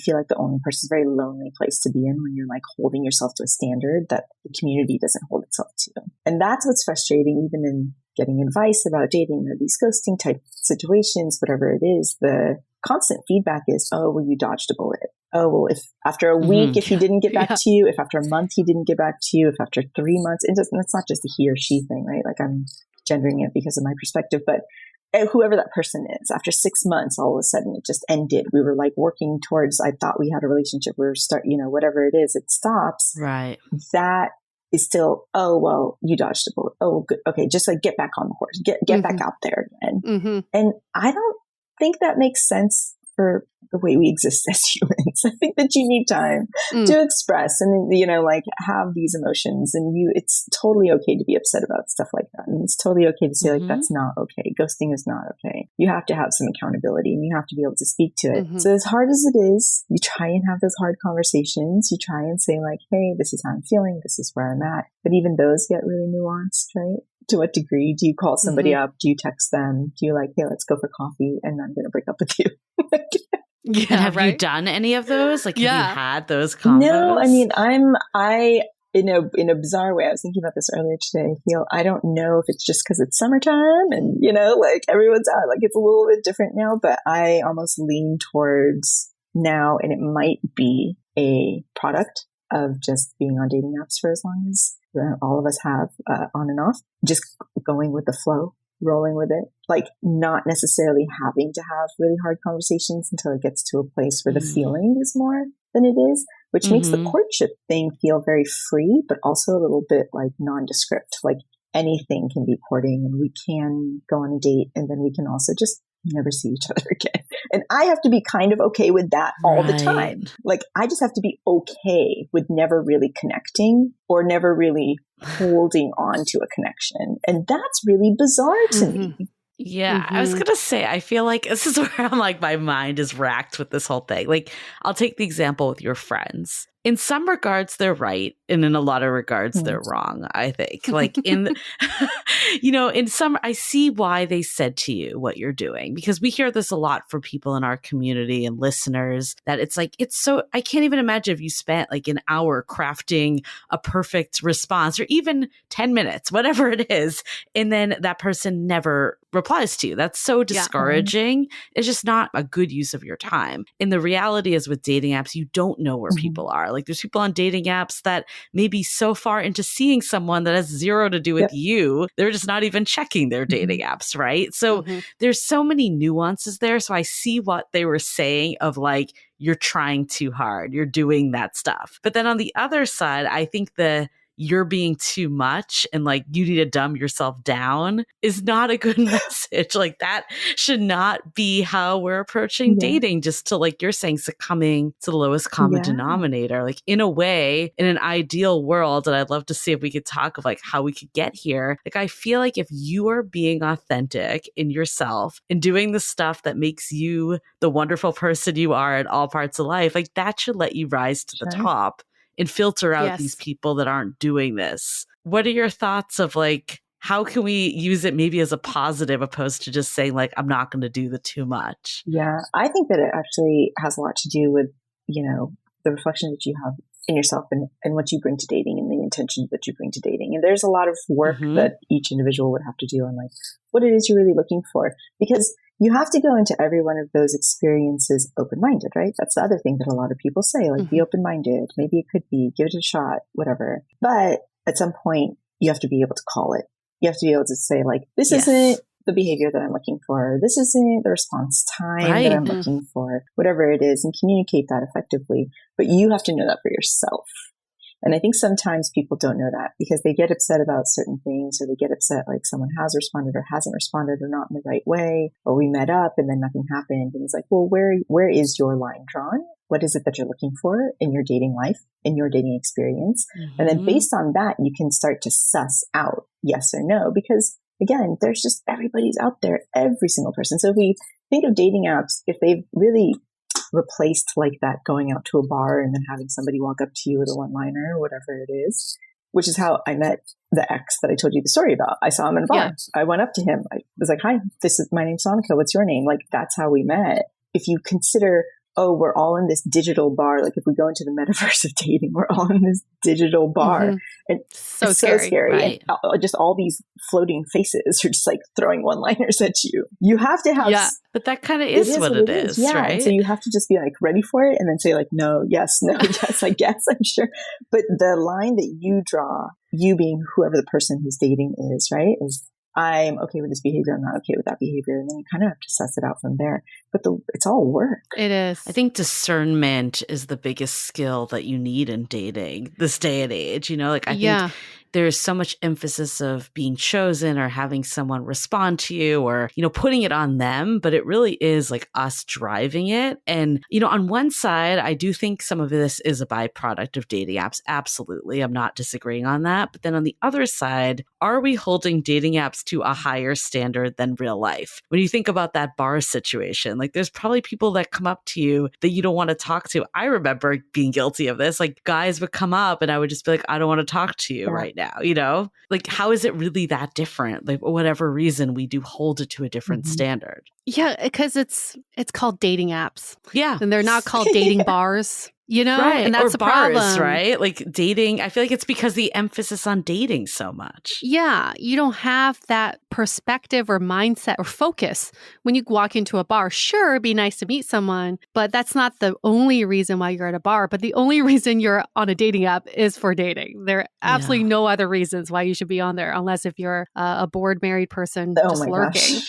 feel like the only person, is a very lonely place to be in when you're like holding yourself to a standard that the community doesn't hold itself to. And that's what's frustrating, even in getting advice about dating or these ghosting type situations, whatever it is, constant feedback is, oh, well, you dodged a bullet. Oh, well, if after a week, if he didn't get back to you, if after a month he didn't get back to you, if after 3 months, it's not just a he or she thing, right? Like I'm gendering it because of my perspective, but whoever that person is, after 6 months, all of a sudden it just ended. We were like working towards, I thought we had a relationship. We were whatever it is, it stops. Right. That is still, oh, well, you dodged a bullet. Oh, good. Okay. Just like get back on the horse, get back out there again. And I don't think that makes sense for the way we exist as humans. I think that you need time to express and, like have these emotions, and it's totally okay to be upset about stuff like that. And it's totally okay to say like, that's not okay. Ghosting is not okay. You have to have some accountability and you have to be able to speak to it. So as hard as it is, you try and have those hard conversations. You try and say like, hey, this is how I'm feeling. This is where I'm at. But even those get really nuanced, right? To what degree do you call somebody up? Do you text them? Do you like, hey, let's go for coffee and I'm going to break up with you? Yeah, and have you done any of those? Like, have you had those combos? No, I mean, in a bizarre way, I was thinking about this earlier today. I don't know if it's just because it's summertime and, like everyone's out, like it's a little bit different now, but I almost lean towards now, and it might be a product of just being on dating apps for as long as all of us have on and off, just going with the flow, rolling with it, like not necessarily having to have really hard conversations until it gets to a place where the feeling is more than it is, which makes the courtship thing feel very free, but also a little bit like nondescript, like anything can be courting and we can go on a date and then we can also just never see each other again. And I have to be kind of okay with that all the time. Like I just have to be okay with never really connecting or never really holding on to a connection. And that's really bizarre to me. Yeah, I was going to say, I feel like this is where I'm like, my mind is racked with this whole thing. Like, I'll take the example with your friends. In some regards, they're right. And in a lot of regards, they're wrong, I think. Like in some, I see why they said to you what you're doing, because we hear this a lot from people in our community and listeners that it's like, I can't even imagine if you spent like an hour crafting a perfect response or even 10 minutes, whatever it is. And then that person never replies to you. That's so discouraging. It's just not a good use of your time. And the reality is with dating apps, you don't know where people are. Like there's people on dating apps that may be so far into seeing someone that has zero to do with you. They're just not even checking their dating apps, right? So there's so many nuances there. So I see what they were saying of like, you're trying too hard. You're doing that stuff. But then on the other side, I think you're being too much and like you need to dumb yourself down is not a good message. Like that should not be how we're approaching dating, just to like you're saying, succumbing to the lowest common denominator. Like in a way, in an ideal world, and I'd love to see if we could talk of like how we could get here. Like I feel like if you are being authentic in yourself and doing the stuff that makes you the wonderful person you are at all parts of life, like that should let you rise to the top and filter out these people that aren't doing this. What are your thoughts of like, how can we use it maybe as a positive opposed to just saying like, I'm not going to do the too much? Yeah, I think that it actually has a lot to do with, the reflection that you have in yourself and what you bring to dating and the intentions that you bring to dating. And there's a lot of work that each individual would have to do on like what it is you're really looking for, because you have to go into every one of those experiences open-minded, right? That's the other thing that a lot of people say, like be open-minded. Maybe it could be, give it a shot, whatever. But at some point, you have to be able to call it. You have to be able to say like, this isn't the behavior that I'm looking for. This isn't the response time that I'm looking for, whatever it is, and communicate that effectively. But you have to know that for yourself. And I think sometimes people don't know that because they get upset about certain things, or they get upset like someone has responded or hasn't responded or not in the right way, or we met up and then nothing happened. And it's like, well, where is your line drawn? What is it that you're looking for in your dating life, in your dating experience? And then based on that, you can start to suss out yes or no, because again, there's just everybody's out there, every single person. So if we think of dating apps, if they've really replaced like that going out to a bar and then having somebody walk up to you with a one-liner or whatever it is, which is how I met the ex that I told you the story about. I saw him in a bar. I went up to him. I was like, hi, my name's Sonica. What's your name? Like, that's how we met. If you consider oh, we're all in this digital bar. Like if we go into the metaverse of dating, we're all in this digital bar. And So it's scary. so scary. Right. And just all these floating faces are just like throwing one-liners at you. You have to have... But that kind of is what it is, yeah. right? And so you have to just be like ready for it and then say like, no, yes, I guess, I'm sure. But the line that you draw, you being whoever the person who's dating is, right, is I'm okay with this behavior, I'm not okay with that behavior. And then you kind of have to suss it out from there. But it's all work. It is. I think discernment is the biggest skill that you need in dating this day and age. You know, like I think there's so much emphasis of being chosen or having someone respond to you or, you know, putting it on them, but it really is like us driving it. And, you know, on one side, I do think some of this is a byproduct of dating apps. Absolutely. I'm not disagreeing on that. But then on the other side, are we holding dating apps to a higher standard than real life? When you think about that bar situation, like there's probably people that come up to you that you don't want to talk to. I remember being guilty of this. Like guys would come up and I would just be like, I don't want to talk to you right now. You know, like how is it really that different? Like whatever reason, we do hold it to a different standard. Yeah, because it's called dating apps. Yeah. And they're not called dating bars. You know, right. And that's or the bars, problem, right? Like dating. I feel like it's because the emphasis on dating so much. Yeah, you don't have that perspective or mindset or focus when you walk into a bar. Sure, it'd be nice to meet someone, but that's not the only reason why you're at a bar. But the only reason you're on a dating app is for dating. There are absolutely no other reasons why you should be on there, unless if you're a bored married person just lurking.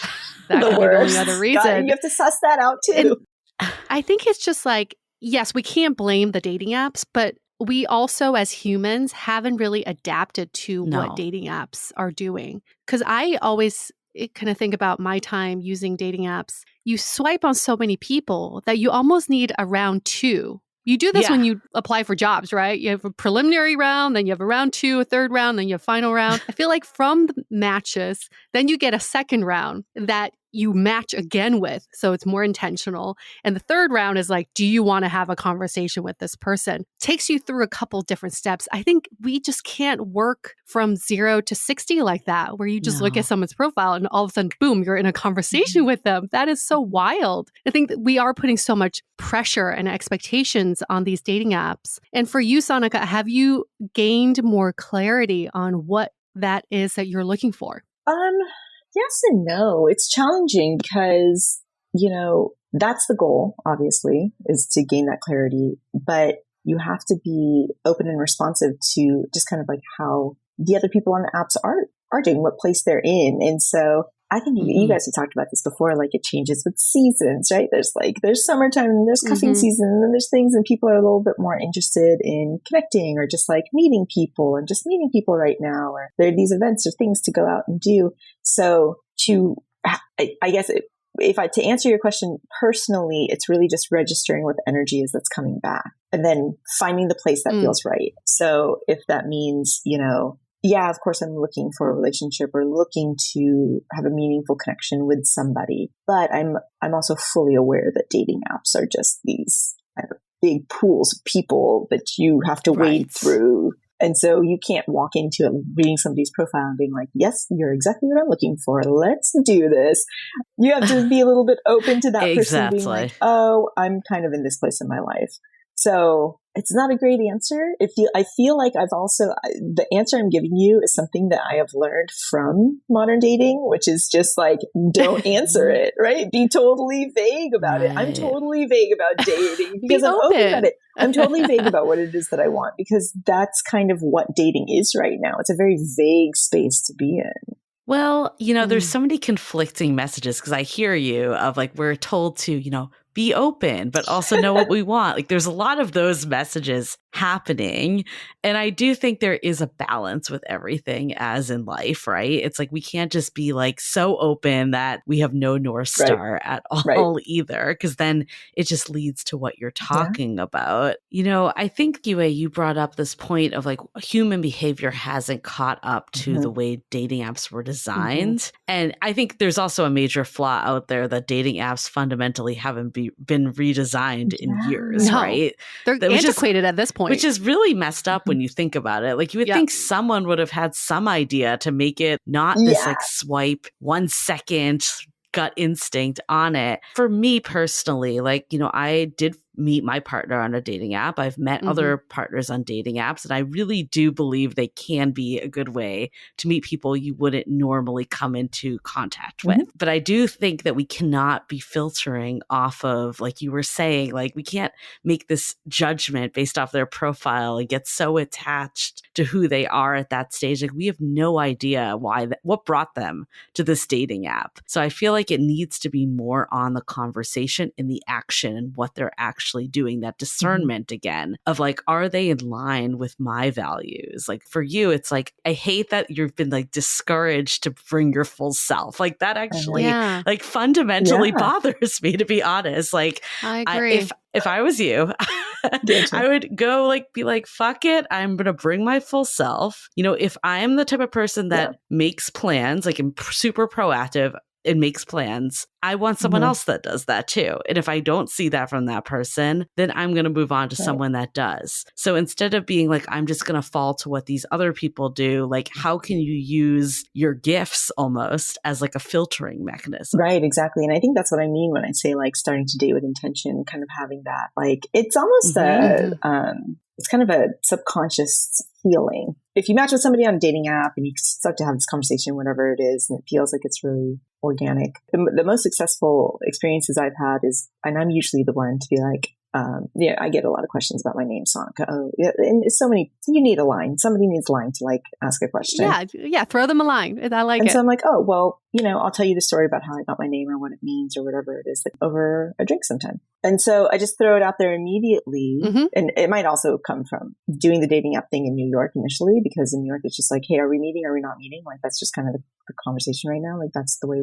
That could be the only other reason. God, you have to suss that out too. And I think it's just like, yes, we can't blame the dating apps, but we also as humans haven't really adapted to what dating apps are doing. Because I always kind of think about my time using dating apps. You swipe on so many people that you almost need a round two. You do this when you apply for jobs, right? You have a preliminary round, then you have a round two, a third round, then you have final round. I feel like from the matches, then you get a second round that you match again with. So it's more intentional. And the third round is like, do you want to have a conversation with this person? Takes you through a couple different steps. I think we just can't work from 0 to 60 like that, where you just look at someone's profile and all of a sudden, boom, you're in a conversation with them. That is so wild. I think that we are putting so much pressure and expectations on these dating apps. And for you, Sonica, have you gained more clarity on what that is that you're looking for? Yes and no. It's challenging because, you know, that's the goal, obviously, is to gain that clarity. But you have to be open and responsive to just kind of like how the other people on the apps are doing, what place they're in. And so I think you guys have talked about this before, like it changes with seasons, right? There's summertime and there's cuffing season and then there's things and people are a little bit more interested in connecting or just like meeting people and just meeting people right now, or there are these events or things to go out and do. So I guess to answer your question personally, it's really just registering what the energy is that's coming back and then finding the place that feels right. So if that means, you know, yeah, of course, I'm looking for a relationship or looking to have a meaningful connection with somebody. But I'm also fully aware that dating apps are just these big pools of people that you have to wade through. And so you can't walk into it reading somebody's profile and being like, yes, you're exactly what I'm looking for. Let's do this. You have to be a little bit open to that person being like, oh, I'm kind of in this place in my life. So it's not a great answer. I feel like the answer I'm giving you is something that I have learned from modern dating, which is just like, don't answer it, right? Be totally vague about it. I'm totally vague about dating because I'm open about it. I'm totally vague about what it is that I want because that's kind of what dating is right now. It's a very vague space to be in. Well, you know, there's so many conflicting messages because I hear you of like, we're told to, you know, be open, but also know what we want. Like there's a lot of those messages happening. And I do think there is a balance with everything as in life, right? It's like we can't just be like so open that we have no North Star at all either, because then it just leads to what you're talking about. You know, I think, Yue, you brought up this point of like human behavior hasn't caught up to the way dating apps were designed. And I think there's also a major flaw out there that dating apps fundamentally haven't been redesigned in years, right? They're antiquated at this point. Which is really messed up when you think about it. Like you would think someone would have had some idea to make it not this like swipe 1 second gut instinct on it. For me personally, like, I did meet my partner on a dating app. I've met other partners on dating apps, and I really do believe they can be a good way to meet people you wouldn't normally come into contact with. But I do think that we cannot be filtering off of, like you were saying, like we can't make this judgment based off their profile and get so attached to who they are at that stage. Like we have no idea what brought them to this dating app. So I feel like it needs to be more on the conversation and the action and what they're actually doing, that discernment again of like, are they in line with my values? Like for you, it's like, I hate that you've been like discouraged to bring your full self. Like that actually like fundamentally bothers me, to be honest. Like I agree. If I was you, I would go be like, fuck it. I'm going to bring my full self. If I'm the type of person that makes plans, like I'm super proactive and makes plans, I want someone else that does that too. And if I don't see that from that person, then I'm going to move on to someone that does. So instead of being like, I'm just going to fall to what these other people do, like how can you use your gifts almost as like a filtering mechanism? Right, exactly. And I think that's what I mean when I say like starting to date with intention, kind of having that, like it's almost it's kind of a subconscious feeling. If you match with somebody on a dating app and you start to have this conversation, whatever it is, and it feels like it's really organic, the most successful experiences I've had is, and I'm usually the one to be like, I get a lot of questions about my name, Sonica. Oh, yeah, and it's so many. You need a line. Somebody needs a line to like ask a question. Yeah. Throw them a line. I like it. And so I'm like, oh, well, I'll tell you the story about how I got my name or what it means or whatever it is, like over a drink sometime. And so I just throw it out there immediately. And it might also come from doing the dating app thing in New York initially, because in New York it's just like, hey, are we meeting? Are we not meeting? Like that's just kind of the conversation right now. Like that's the way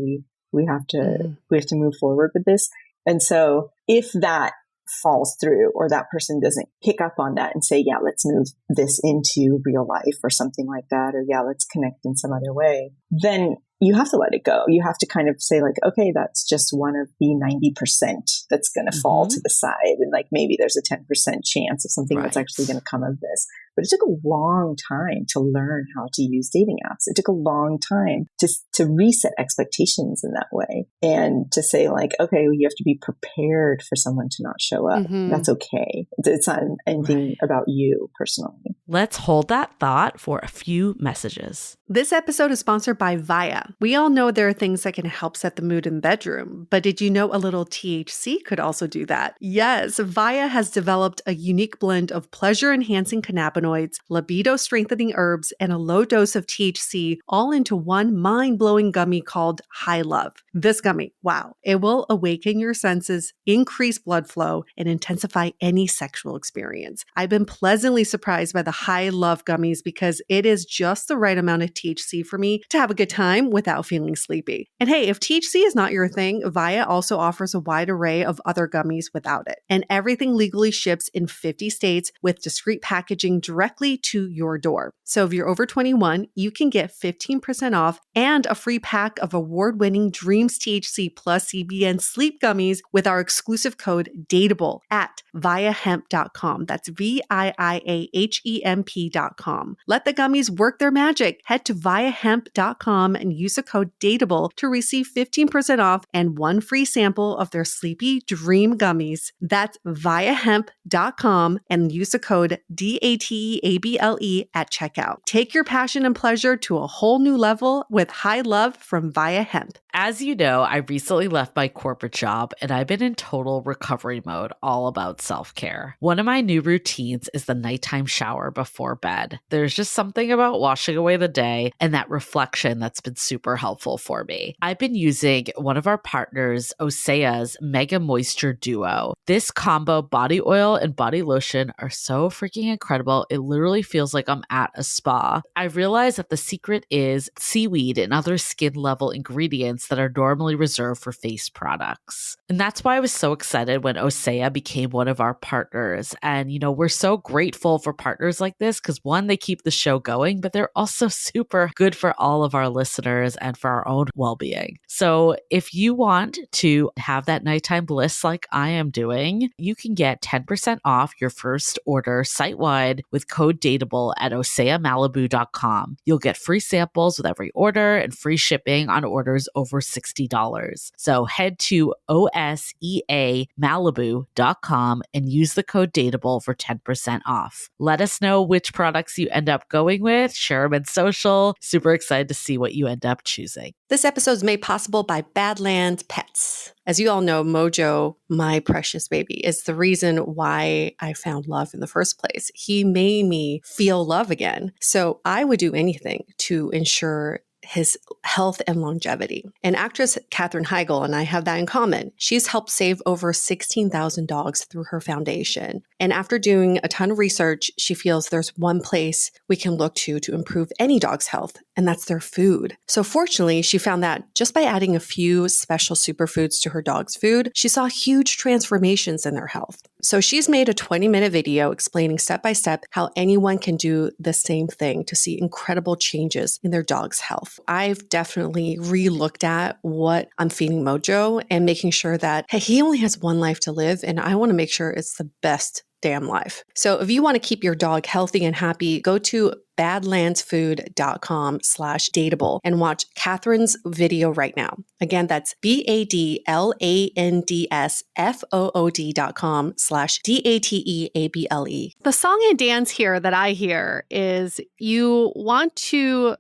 we have to move forward with this. And so if that falls through, or that person doesn't pick up on that and say, yeah, let's move this into real life or something like that, or yeah, let's connect in some other way, then you have to let it go. You have to kind of say like, okay, that's just one of the 90% that's going to fall to the side. And like, maybe there's a 10% chance of something that's actually going to come of this. But it took a long time to learn how to use dating apps. It took a long time to reset expectations in that way and to say like, okay, well, you have to be prepared for someone to not show up. That's okay. It's not anything about you personally. Let's hold that thought for a few messages. This episode is sponsored by Via. We all know there are things that can help set the mood in the bedroom, but did you know a little THC could also do that? Yes, Via has developed a unique blend of pleasure-enhancing cannabinoids, libido-strengthening herbs, and a low dose of THC all into one mind-blowing gummy called High Love. This gummy, wow, it will awaken your senses, increase blood flow, and intensify any sexual experience. I've been pleasantly surprised by the High Love gummies because it is just the right amount of THC for me to have a good time without feeling sleepy. And hey, if THC is not your thing, Via also offers a wide array of other gummies without it. And everything legally ships in 50 states with discreet packaging directly to your door. So if you're over 21, you can get 15% off and a free pack of award-winning Dreams THC plus CBN sleep gummies with our exclusive code DATEABLE at viahemp.com. That's VIIAHEMP.com. Let the gummies work their magic. Head to viahemp.com and use the code DATEABLE to receive 15% off and one free sample of their Sleepy Dream gummies. That's viahemp.com and use the code DATEABLE at checkout. Take your passion and pleasure to a whole new level with High Love from Via Hemp. As you know, I recently left my corporate job and I've been in total recovery mode, all about self-care. One of my new routines is the nighttime shower before bed. There's just something about washing away the day and that reflection that's been super helpful for me. I've been using one of our partners, Osea's Mega Moisture Duo. This combo body oil and body lotion are so freaking incredible. It literally feels like I'm at a spa. I realized that the secret is seaweed and other skin level ingredients that are normally reserved for face products. And that's why I was so excited when Osea became one of our partners. And, we're so grateful for partners like this because one, they keep the show going, but they're also super good for all of our listeners and for our own well-being. So if you want to have that nighttime bliss like I am doing, you can get 10% off your first order site-wide with with code DATEABLE at oseamalibu.com. You'll get free samples with every order and free shipping on orders over $60. So head to oseamalibu.com and use the code DATEABLE for 10% off. Let us know which products you end up going with. Share them in social. Super excited to see what you end up choosing. This episode is made possible by Badlands Pets. As you all know, Mojo, my precious baby, is the reason why I found love in the first place. He made me feel love again. So I would do anything to ensure his health and longevity. And actress Katherine Heigl and I have that in common. She's helped save over 16,000 dogs through her foundation. And after doing a ton of research, she feels there's one place we can look to improve any dog's health, and that's their food. So fortunately, she found that just by adding a few special superfoods to her dog's food, she saw huge transformations in their health. So she's made a 20-minute video explaining step by step how anyone can do the same thing to see incredible changes in their dog's health. I've definitely re-looked at what I'm feeding Mojo and making sure that, hey, he only has one life to live, and I want to make sure it's the best damn life. So if you want to keep your dog healthy and happy, go to badlandsfood.com/dateable and watch Catherine's video right now. Again, that's badlandsfood.com/dateable. The song and dance here that I hear is you want to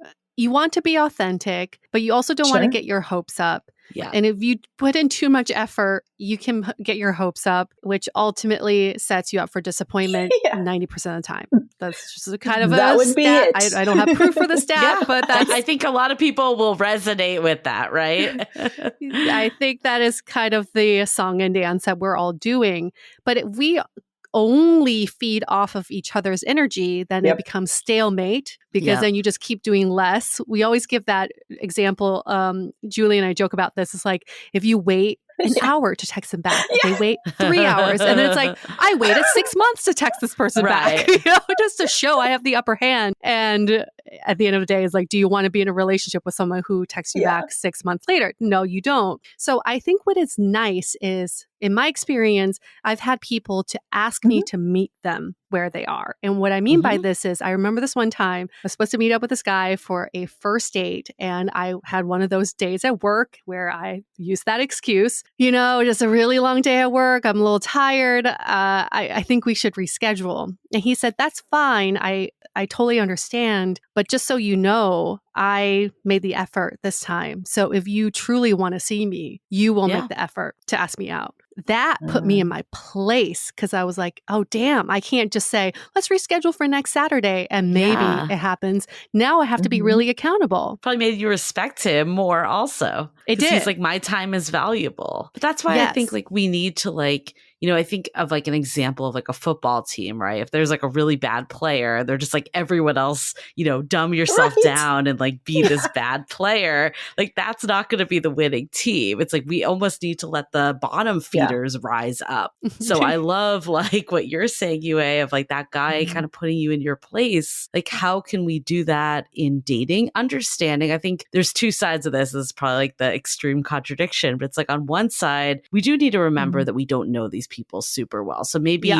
be authentic, but you also don't want to get your hopes up. Yeah. And if you put in too much effort, you can get your hopes up, which ultimately sets you up for disappointment 90% of the time. That's just kind of that a would stat. be it. I don't have proof for the stat, but that's, I think a lot of people will resonate with that, right? I think that is kind of the song and dance that we're all doing. But if we only feed off of each other's energy, then it becomes stalemate because then you just keep doing less. We always give that example. Julie and I joke about this. It's like if you wait an hour to text them back, they wait 3 hours, and then it's like I waited 6 months to text this person back, just to show I have the upper hand. And at the end of the day, it's like, do you want to be in a relationship with someone who texts you back 6 months later? No, you don't. So I think what is nice is, in my experience, I've had people to ask me to meet them where they are. And what I mean by this is, I remember this one time, I was supposed to meet up with this guy for a first date. And I had one of those days at work where I used that excuse, just a really long day at work. I'm a little tired. I think we should reschedule. And he said, that's fine. I totally understand. But just so you know, I made the effort this time. So if you truly want to see me, you will make the effort to ask me out. That put me in my place because I was like, oh, damn, I can't just say, let's reschedule for next Saturday and maybe it happens. Now I have to be really accountable. Probably made you respect him more also. It did. He's like, my time is valuable. But that's why I think we need to I think of an example of a football team, right? If there's a really bad player, they're just like everyone else, dumb yourself down and be this bad player. That's not going to be the winning team. It's we almost need to let the bottom feeders rise up. So I love what you're saying, Yue, of that guy kind of putting you in your place. How can we do that in dating? Understanding, I think there's two sides of this. This is probably the extreme contradiction, but it's on one side, we do need to remember that we don't know these people super well. So maybe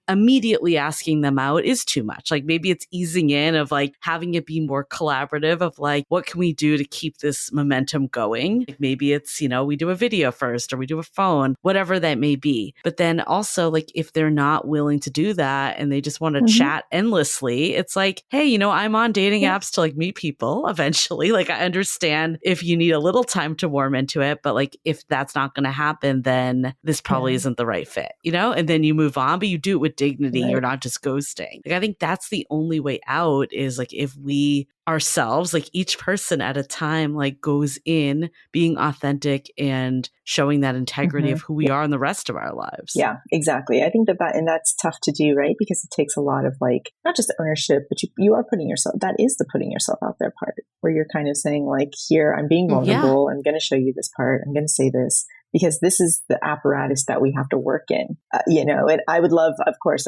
immediately asking them out is too much. Maybe it's easing in of having it be more collaborative of what can we do to keep this momentum going? Maybe it's, we do a video first or we do a phone, whatever that may be. But then also if they're not willing to do that and they just want to chat endlessly, it's hey, I'm on dating apps to meet people eventually. I understand if you need a little time to warm into it, but if that's not going to happen, then this probably isn't the right fit. And then you move on, but you do it with dignity. You're not just ghosting. I think that's the only way out is if we ourselves, each person at a time, goes in being authentic and showing that integrity of who we are in the rest of our lives. Yeah, exactly. I think and that's tough to do, right? Because it takes a lot of not just ownership, but you are putting yourself, that is the putting yourself out there part where you're kind of saying here, I'm being vulnerable. I'm going to show you this part. I'm going to say this. Because this is the apparatus that we have to work in, and I would love, of course,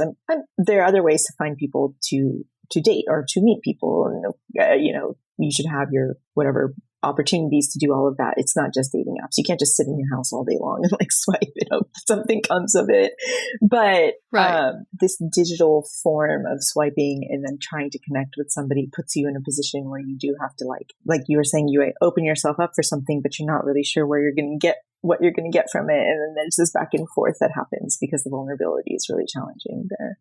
there are other ways to find people to date or to meet people. And, you should have your whatever opportunities to do all of that. It's not just dating apps. You can't just sit in your house all day long and like swipe it hope something comes of it. But this digital form of swiping and then trying to connect with somebody puts you in a position where you do have to like you were saying, you open yourself up for something, but you're not really sure where you're going to get what you're going to get from it. And then there's this back and forth that happens because the vulnerability is really challenging there.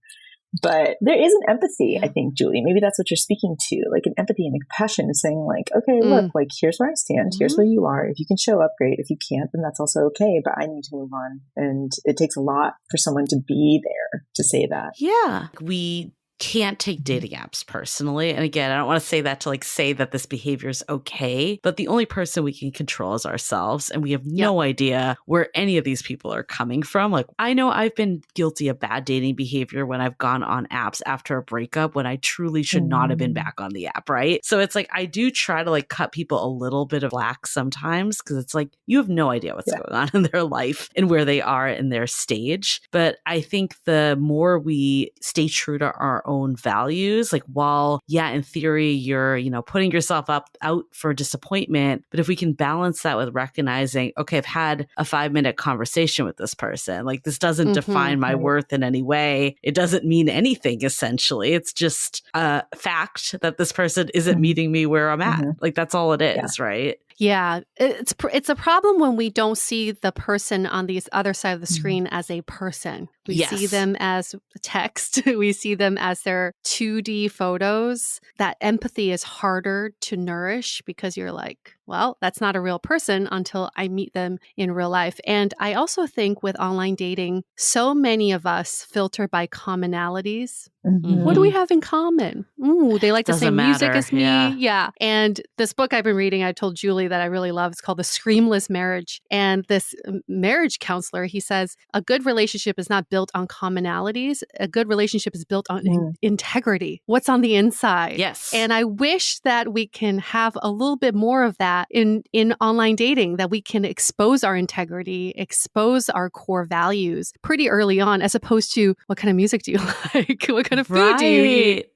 But there is an empathy, I think, Julie. Maybe that's what you're speaking to, like an empathy and a compassion, saying like, okay, look, like here's where I stand. Here's where you are. If you can show up, great. If you can't, then that's also okay. But I need to move on. And it takes a lot for someone to be there to say that. Yeah. We can't take dating apps personally. And again, I don't want to say that to like say that this behavior is okay, but the only person we can control is ourselves. And we have no idea where any of these people are coming from. Like, I know I've been guilty of bad dating behavior when I've gone on apps after a breakup when I truly should not have been back on the app, right? So it's like, I do try to like cut people a little bit of slack sometimes because it's like, you have no idea what's going on in their life and where they are in their stage. But I think the more we stay true to our own values, like while, in theory, you're, putting yourself out for disappointment, but if we can balance that with recognizing, okay, I've had a 5-minute conversation with this person, like this doesn't define my worth in any way. It doesn't mean anything, essentially. It's just a fact that this person isn't meeting me where I'm at. Like that's all it is, right? Yeah, it's a problem when we don't see the person on the other side of the screen as a person. We see them as text. We see them as their 2D photos. That empathy is harder to nourish because you're like, well, that's not a real person until I meet them in real life. And I also think with online dating, so many of us filter by commonalities. What do we have in common? Ooh, they like the same music as me. Yeah. And this book I've been reading, I told Julie that I really love. It's called The Screamless Marriage. And this marriage counselor, he says, a good relationship is not built on commonalities. A good relationship is built on integrity. What's on the inside? Yes. And I wish that we can have a little bit more of that in online dating, that we can expose our integrity, expose our core values pretty early on, as opposed to what kind of music do you like? What kind of food do you eat?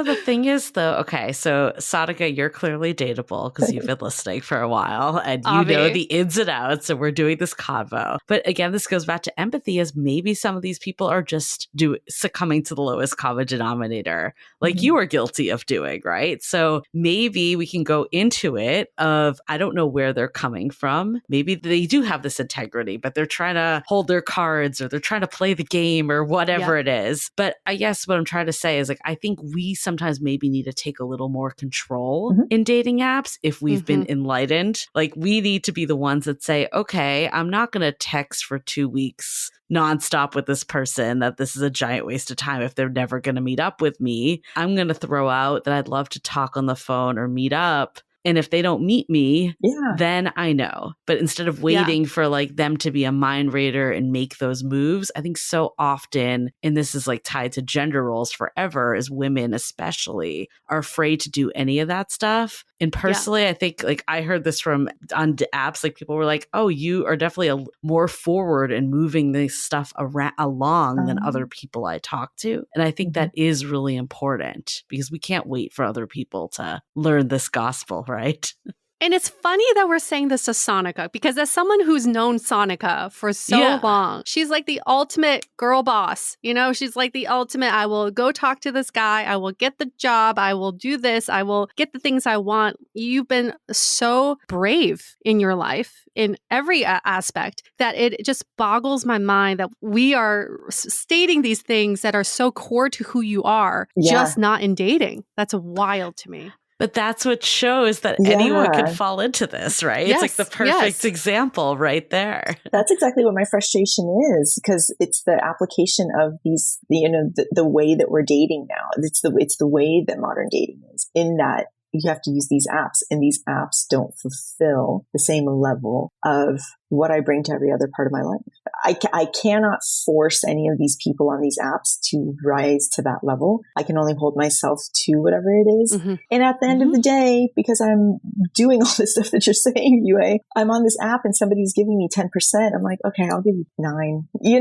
The thing is though, okay, so Sonica, you're clearly dateable because you've been listening for a while and you know the ins and outs, and we're doing this convo. But again, this goes back to empathy, as maybe some of these people are just succumbing to the lowest common denominator, like you are guilty of doing, right? So maybe we can go into it of, I don't know where they're coming from. Maybe they do have this integrity, but they're trying to hold their cards or they're trying to play the game or whatever it is. But I guess what I'm trying to say is like, I think we sometimes maybe need to take a little more control in dating apps if we've been enlightened. Like we need to be the ones that say, okay, I'm not going to text for 2 weeks nonstop with this person, that this is a giant waste of time if they're never going to meet up with me. I'm going to throw out that I'd love to talk on the phone or meet up. And if they don't meet me, then I know. But instead of waiting for like them to be a mind reader and make those moves, I think so often, and this is like tied to gender roles forever, as women especially are afraid to do any of that stuff. And personally, I think like I heard this from on apps, like people were like, oh, you are definitely more forward in moving this stuff along than other people I talk to. And I think that is really important because we can't wait for other people to learn this gospel, right? And it's funny that we're saying this to Sonica, because as someone who's known Sonica for so long, she's like the ultimate girl boss. She's like the ultimate, I will go talk to this guy. I will get the job. I will do this. I will get the things I want. You've been so brave in your life in every aspect that it just boggles my mind that we are stating these things that are so core to who you are, just not in dating. That's wild to me. But that's what shows that anyone could fall into this, right? Yes, it's like the perfect example right there. That's exactly what my frustration is, because it's the application of these, the way that we're dating now. It's the way that modern dating is, in that you have to use these apps, and these apps don't fulfill the same level of what I bring to every other part of my life. I cannot force any of these people on these apps to rise to that level. I can only hold myself to whatever it is. And at the end of the day, because I'm doing all this stuff that you're saying, Yue, I'm on this app and somebody's giving me 10%. I'm like, okay, I'll give you 9. I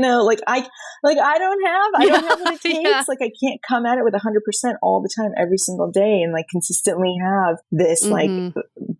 don't have what it takes. Like I can't come at it with 100% all the time, every single day, and like consistently have this like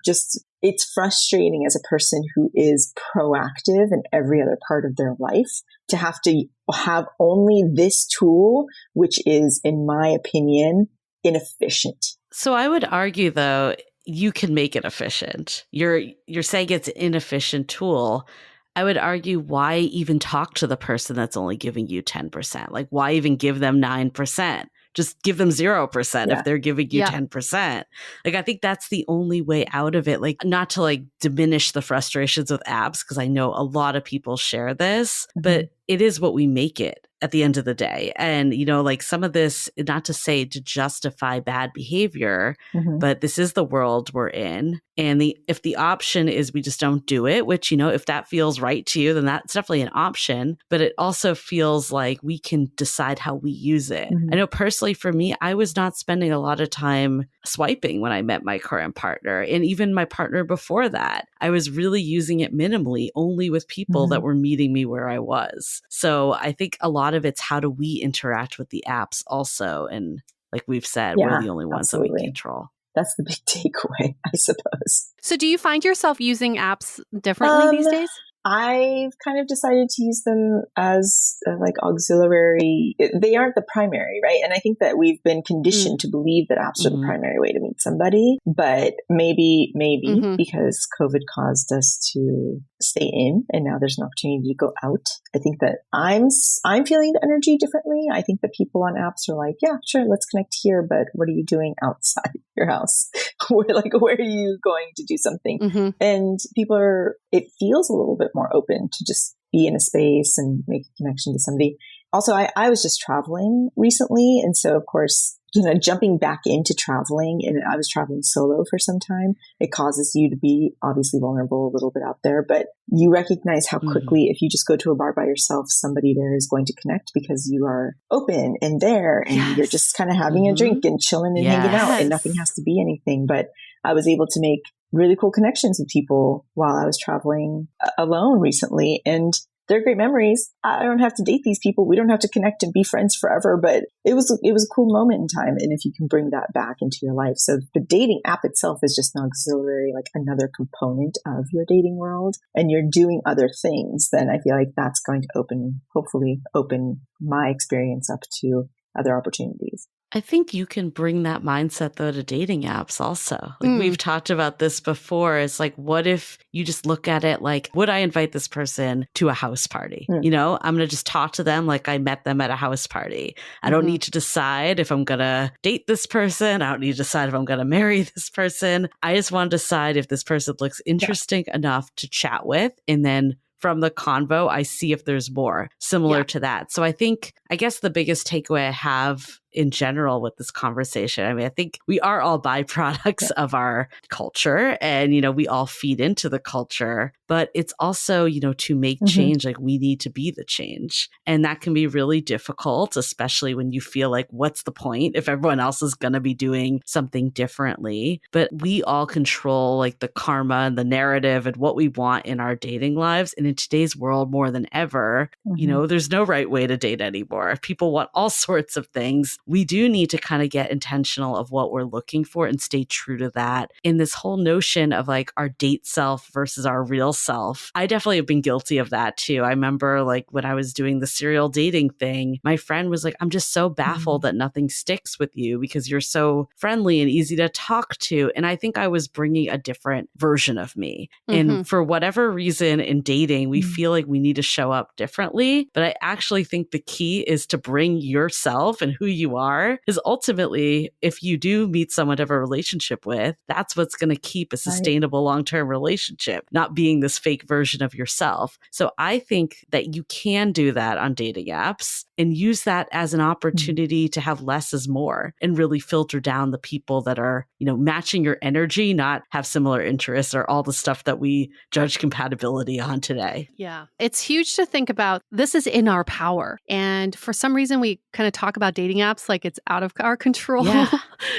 just it's frustrating as a person who is proactive in every other part of their life to have only this tool, which is, in my opinion, inefficient. So I would argue, though, you can make it efficient. You're saying it's an inefficient tool. I would argue, why even talk to the person that's only giving you 10%? Like, why even give them 9%? Just give them 0% if they're giving you 10%. Like, I think that's the only way out of it. Like, not to like diminish the frustrations with apps, because I know a lot of people share this, but it is what we make it at the end of the day. And, you know, like some of this, not to say to justify bad behavior, but this is the world we're in. And if the option is we just don't do it, which, you know, if that feels right to you, then that's definitely an option. But it also feels like we can decide how we use it. I know personally for me, I was not spending a lot of time swiping when I met my current partner. And even my partner before that, I was really using it minimally, only with people that were meeting me where I was. So I think a lot of it's how do we interact with the apps also. And like we've said, we're the only ones that we control. That's the big takeaway, I suppose. So do you find yourself using apps differently these days? I've kind of decided to use them as like auxiliary. They aren't the primary, right? And I think that we've been conditioned to believe that apps are the primary way to meet somebody. But maybe because COVID caused us to stay in and now there's an opportunity to go out. I think that I'm feeling the energy differently. I think that people on apps are like, yeah, sure, let's connect here. But what are you doing outside your house? Where are you going to do something? And it feels a little bit more open to just be in a space and make a connection to somebody. Also, I was just traveling recently. And so, of course, jumping back into traveling, and I was traveling solo for some time, it causes you to be obviously vulnerable a little bit out there, but you recognize how quickly, if you just go to a bar by yourself, somebody there is going to connect because you are open and there and you're just kind of having a drink and chilling and hanging out and nothing has to be anything. But I was able to make really cool connections with people while I was traveling alone recently. And they're great memories. I don't have to date these people. We don't have to connect and be friends forever, but it was a cool moment in time. And if you can bring that back into your life. So the dating app itself is just an auxiliary, like another component of your dating world, and you're doing other things, then I feel like that's going to hopefully open my experience up to other opportunities. I think you can bring that mindset, though, to dating apps also. Like we've talked about this before. It's like, what if you just look at it like, would I invite this person to a house party? You know, I'm going to just talk to them like I met them at a house party. I don't need to decide if I'm going to date this person. I don't need to decide if I'm going to marry this person. I just want to decide if this person looks interesting enough to chat with. And then from the convo, I see if there's more similar to that. So I guess the biggest takeaway I have in general with this conversation, I mean, I think we are all byproducts of our culture and, you know, we all feed into the culture, but it's also, you know, to make change, like we need to be the change. And that can be really difficult, especially when you feel like, what's the point if everyone else is going to be doing something differently? But we all control like the karma and the narrative and what we want in our dating lives. And in today's world, more than ever, you know, there's no right way to date anymore. If people want all sorts of things, we do need to kind of get intentional of what we're looking for and stay true to that. In this whole notion of like our date self versus our real self, I definitely have been guilty of that too. I remember like when I was doing the serial dating thing, my friend was like, I'm just so baffled that nothing sticks with you because you're so friendly and easy to talk to. And I think I was bringing a different version of me. And for whatever reason in dating, we feel like we need to show up differently. But I actually think the key is to bring yourself and who you are, is ultimately, if you do meet someone to have a relationship with, that's what's going to keep a sustainable long-term relationship, not being this fake version of yourself. So I think that you can do that on dating apps and use that as an opportunity to have less is more and really filter down the people that are, you know, matching your energy, not have similar interests or all the stuff that we judge compatibility on today. Yeah. It's huge to think about. This is in our power. And for some reason, we kind of talk about dating apps like it's out of our control. Yeah.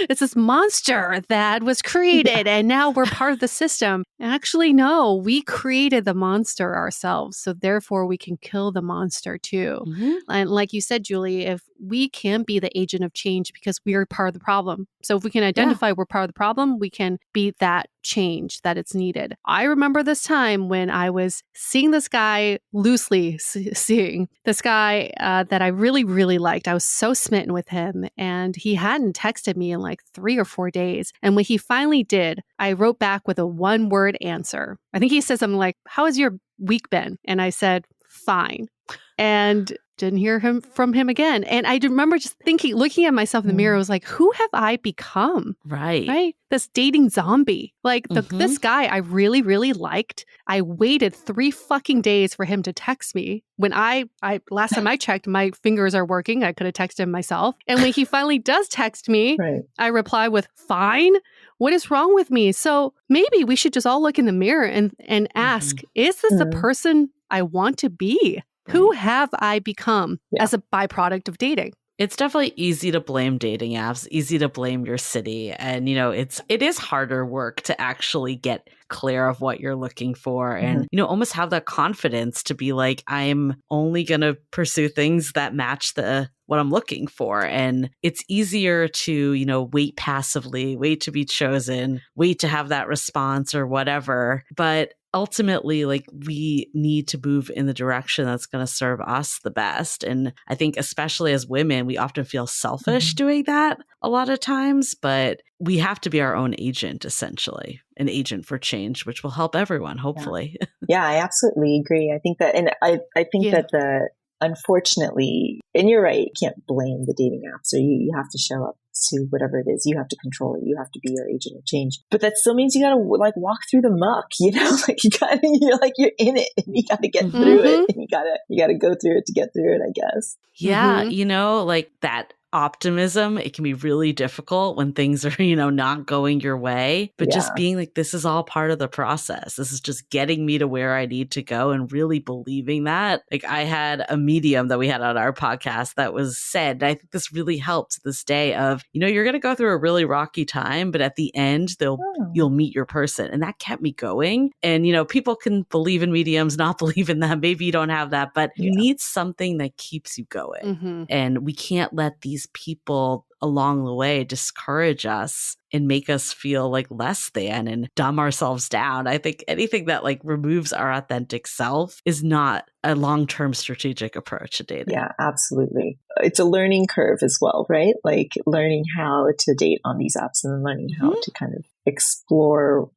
It's this monster that was created and now we're part of the system. Actually, no, we created the monster ourselves. So therefore, we can kill the monster too. And like you said, Julie, if we can be the agent of change because we are part of the problem. So if we can identify we're part of the problem, we can be that change that it's needed. I remember this time when I was seeing this guy, loosely seeing this guy that I really, really liked. I was so smitten with him, and he hadn't texted me in like 3 or 4 days. And when he finally did, I wrote back with a 1-word answer. I think he said something like, "How has your week been?" And I said, "Fine." And didn't hear from him again. And I remember just thinking, looking at myself in the mirror, I was like, who have I become? Right? This dating zombie. Like this guy I really, really liked. I waited 3 fucking days for him to text me. When I last time I checked, my fingers are working. I could have texted him myself. And when he finally does text me, I reply with, "Fine. What is wrong with me?" So maybe we should just all look in the mirror and ask, is this the person I want to be? Who have I become as a byproduct of dating? It's definitely easy to blame dating apps, easy to blame your city. And, it is harder work to actually get clear of what you're looking for and, almost have that confidence to be like, I'm only going to pursue things that match what I'm looking for. And it's easier to, wait passively, wait to be chosen, wait to have that response or whatever. But ultimately, like, we need to move in the direction that's going to serve us the best. And I think especially as women, we often feel selfish doing that a lot of times, but we have to be our own agent, essentially, an agent for change, which will help everyone, hopefully. Yeah, I absolutely agree. I think that, and I think that unfortunately, and you're right, you can't blame the dating app. So you have to show up to whatever it is. You have to control it. You have to be your agent of change. But that still means you got to walk through the muck, like you're in it and you got to get through it, and you got to go through it to get through it, I guess. Yeah. Like that optimism, it can be really difficult when things are, not going your way, but just being like, this is all part of the process. This is just getting me to where I need to go, and really believing that. Like, I had a medium that we had on our podcast that was said, and I think this really helped this day of, you're going to go through a really rocky time, but at the end, you'll meet your person. And that kept me going. And, people can believe in mediums, not believe in them. Maybe you don't have that, but you need something that keeps you going. And we can't let these people along the way discourage us and make us feel like less than and dumb ourselves down. I think anything that removes our authentic self is not a long-term strategic approach to dating. Yeah, absolutely. It's a learning curve as well, right? Like learning how to date on these apps and then learning how to kind of explore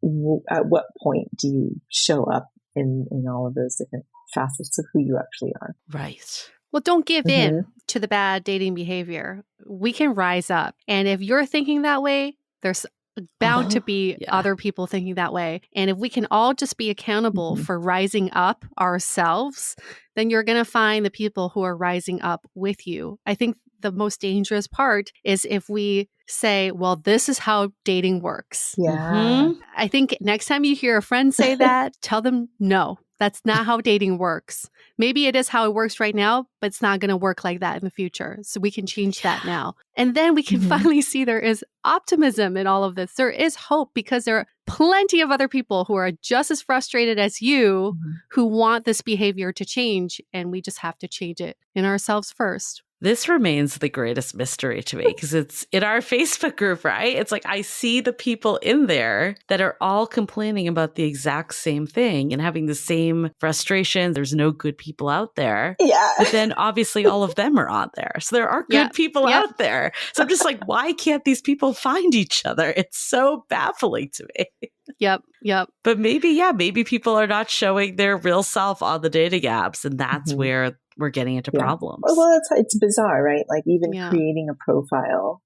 at what point do you show up in all of those different facets of who you actually are. Right. Well, don't give in to the bad dating behavior. We can rise up. And if you're thinking that way, there's bound to be other people thinking that way. And if we can all just be accountable for rising up ourselves, then you're going to find the people who are rising up with you. I think the most dangerous part is if we say, well, this is how dating works. Yeah. I think next time you hear a friend say that, tell them, no, that's not how dating works. Maybe it is how it works right now, but it's not going to work like that in the future. So we can change that now. And then we can finally see there is optimism in all of this. There is hope because there are plenty of other people who are just as frustrated as you who want this behavior to change. And we just have to change it in ourselves first. This remains the greatest mystery to me because it's in our Facebook group, right? It's like I see the people in there that are all complaining about the exact same thing and having the same frustration. There's no good people out there. Yeah. But then obviously all of them are on there. So there are good people out there. So I'm just like, why can't these people find each other? It's so baffling to me. Yep. But maybe people are not showing their real self on the dating apps, and that's where we're getting into problems. Well, it's bizarre, right? Like even creating a profile.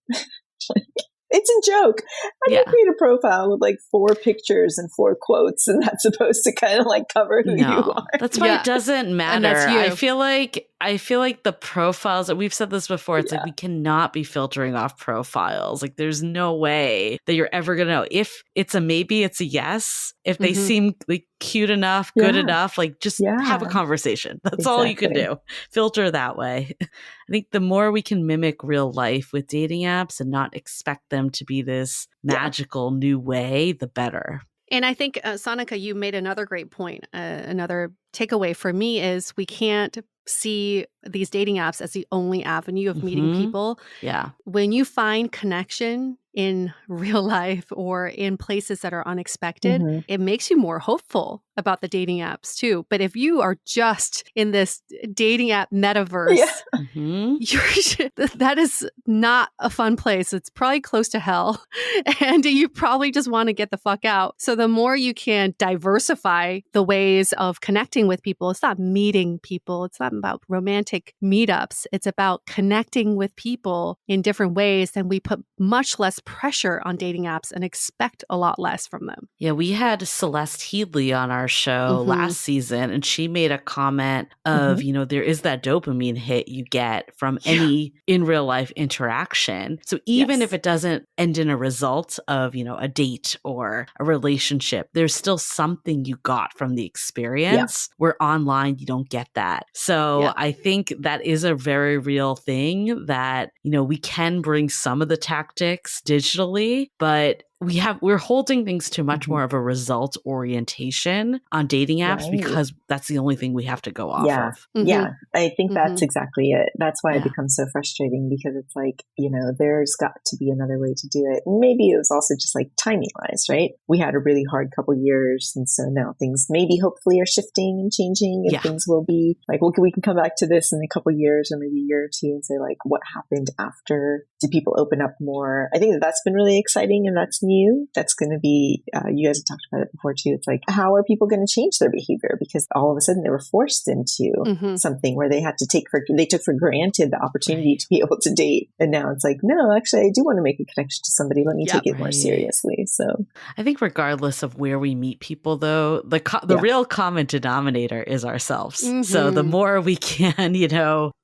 It's a joke. How do you create a profile with 4 pictures and 4 quotes, and that's supposed to kind of cover who you are? That's why it doesn't matter. And that's you. I feel like the profiles, we've said this before, it's like we cannot be filtering off profiles. Like there's no way that you're ever going to know. If it's a maybe, it's a yes. If they seem cute enough, good enough, just have a conversation. That's all you can do. Filter that way. I think the more we can mimic real life with dating apps and not expect them to be this magical new way, the better. And I think, Sonica, you made another great point. Another takeaway for me is we can't see these dating apps as the only avenue of meeting people. Yeah. When you find connection, in real life or in places that are unexpected, Mm-hmm. it makes you more hopeful about the dating apps too. But if you are just in this dating app metaverse, Yeah. Mhm. that is not a fun place. It's probably close to hell. And you probably just want to get the fuck out. So the more you can diversify the ways of connecting with people, it's not meeting people. It's not about romantic meetups. It's about connecting with people in different ways. And we put much less pressure on dating apps and expect a lot less from them. Yeah, we had Celeste Headley on our show Mhm. last season, and she made a comment of, there is that dopamine hit you get from any in real life interaction. So even Yes. if it doesn't end in a result of, a date or a relationship, there's still something you got from the experience where online you don't get that. So Yeah. I think that is a very real thing that, we can bring some of the tactics digitally, but we're holding things to much more of a result orientation on dating apps because that's the only thing we have to go off of. Mhm. Yeah, I think that's Mhm. exactly it. That's why it Yeah. becomes so frustrating because it's like, there's got to be another way to do it. And maybe it was also just like timing wise, right? We had a really hard couple years. And so now things maybe hopefully are shifting and changing and things will be like, well, we can come back to this in a couple years or maybe a year or two and say like, what happened after? Did people open up more? I think that's been really exciting and that's new. That's going to be, you guys have talked about it before too. It's like, how are people going to change their behavior? Because all of a sudden they were forced into something where they took for granted the opportunity to be able to date. And now it's like, no, actually, I do want to make a connection to somebody. Let me take it more seriously. So I think regardless of where we meet people, though, the real common denominator is ourselves. So the more we can,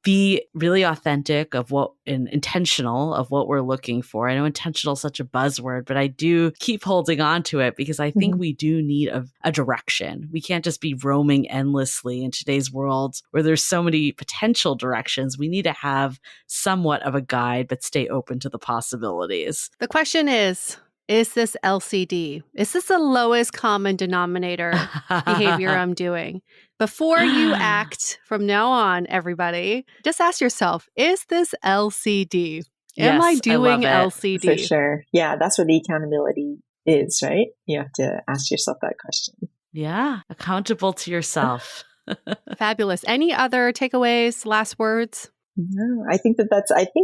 be really authentic of and intentional of what we're looking for. I know intentional is such a buzzword, but I do keep holding on to it because I think we do need a direction. We can't just be roaming endlessly in today's world where there's so many potential directions. We need to have somewhat of a guide, but stay open to the possibilities. The question is this LCD? Is this the lowest common denominator behavior I'm doing? Before you act from now on, everybody, just ask yourself, is this LCD? Am I doing LCD? For sure. Yeah, that's where the accountability is, right? You have to ask yourself that question. Yeah, accountable to yourself. Fabulous. Any other takeaways, last words? No, I think that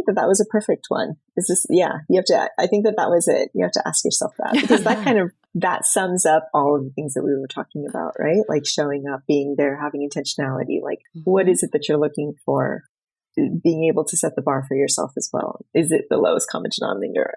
was a perfect one. Is this, you have to, I think that was it. You have to ask yourself that because that sums up all of the things that we were talking about, right? Like showing up, being there, having intentionality, like what is it that you're looking for? Being able to set the bar for yourself as well. Is it the lowest common denominator?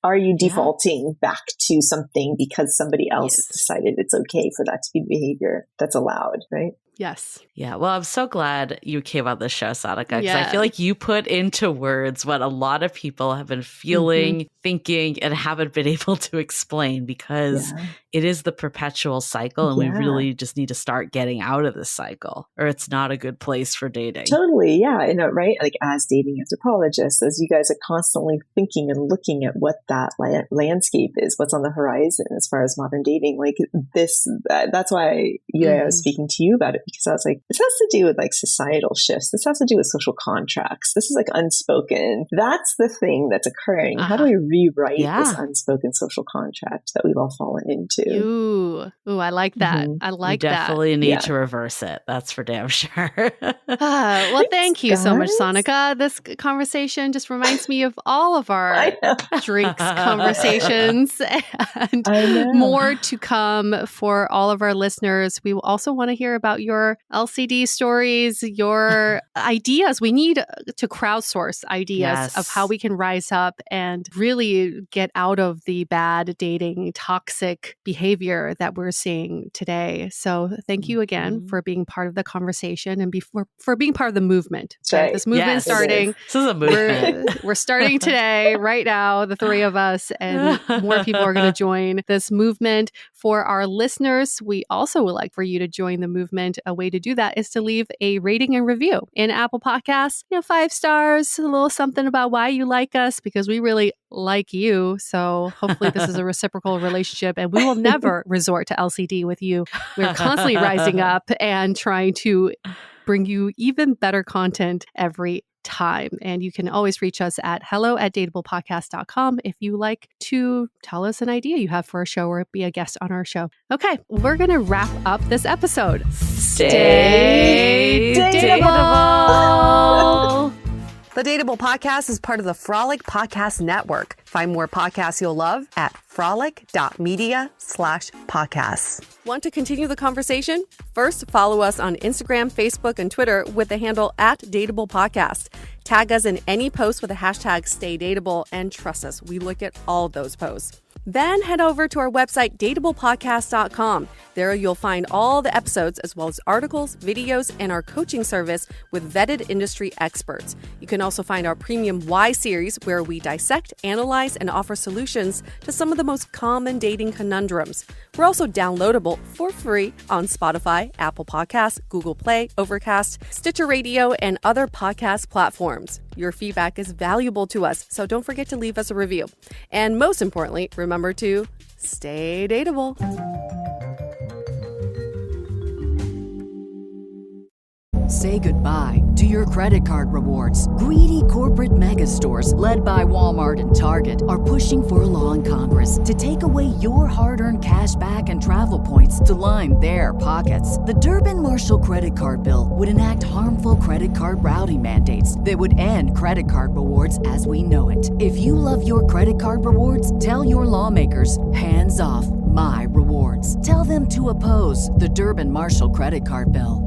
Are you defaulting back to something because somebody else decided it's okay for that to be behavior that's allowed, right? Yes. Yeah. Well, I'm so glad you came on the show, Sonica, because I feel like you put into words what a lot of people have been feeling, thinking, and haven't been able to explain because it is the perpetual cycle and we really just need to start getting out of this cycle or it's not a good place for dating. Totally. Yeah. Right. Like as dating anthropologists, as you guys are constantly thinking and looking at what that landscape is, what's on the horizon as far as modern dating, like that's why I was speaking to you about it. Because I was like, this has to do with like societal shifts. This has to do with social contracts. This is like unspoken. That's the thing that's occurring. How do we rewrite this unspoken social contract that we've all fallen into? Ooh, I like that. I like we that. Definitely need to reverse it. That's for damn sure. Well, thank you so much, Sonica. This conversation just reminds me of all of our drinks conversations and more to come for all of our listeners. We will also want to hear about your LCD stories, your ideas. We need to crowdsource ideas of how we can rise up and really get out of the bad dating, toxic behavior that we're seeing today. So thank you again for being part of the conversation and for being part of the movement. Right. This movement starting. This is a movement. We're starting today, right now, the three of us, and more people are going to join this movement. For our listeners, we also would like for you to join the movement. A way to do that is to leave a rating and review in Apple Podcasts. 5 stars, a little something about why you like us, because we really like you. So hopefully this is a reciprocal relationship and we will never resort to LCD with you. We're constantly rising up and trying to bring you even better content every time. And you can always reach us at hello@dateablepodcast.com if you like to tell us an idea you have for a show or be a guest on our show. Okay, we're going to wrap up this episode. Stay dateable. The Dateable Podcast is part of the Frolic Podcast Network. Find more podcasts you'll love at frolic.media/podcasts. Want to continue the conversation? First, follow us on Instagram, Facebook, and Twitter with the handle @DateablePodcast. Tag us in any post with the hashtag StayDateable, and trust us, we look at all those posts. Then head over to our website, dateablepodcast.com. There you'll find all the episodes as well as articles, videos, and our coaching service with vetted industry experts. You can also find our premium Why series where we dissect, analyze, and offer solutions to some of the most common dating conundrums. We're also downloadable for free on Spotify, Apple Podcasts, Google Play, Overcast, Stitcher Radio, and other podcast platforms. Your feedback is valuable to us, so don't forget to leave us a review. And most importantly, remember to stay dateable. Say goodbye to your credit card rewards. Greedy corporate mega stores, led by Walmart and Target, are pushing for a law in Congress to take away your hard-earned cash back and travel points to line their pockets. The Durbin-Marshall credit card bill would enact harmful credit card routing mandates that would end credit card rewards as we know it. If you love your credit card rewards, tell your lawmakers, hands off my rewards. Tell them to oppose the Durbin-Marshall credit card bill.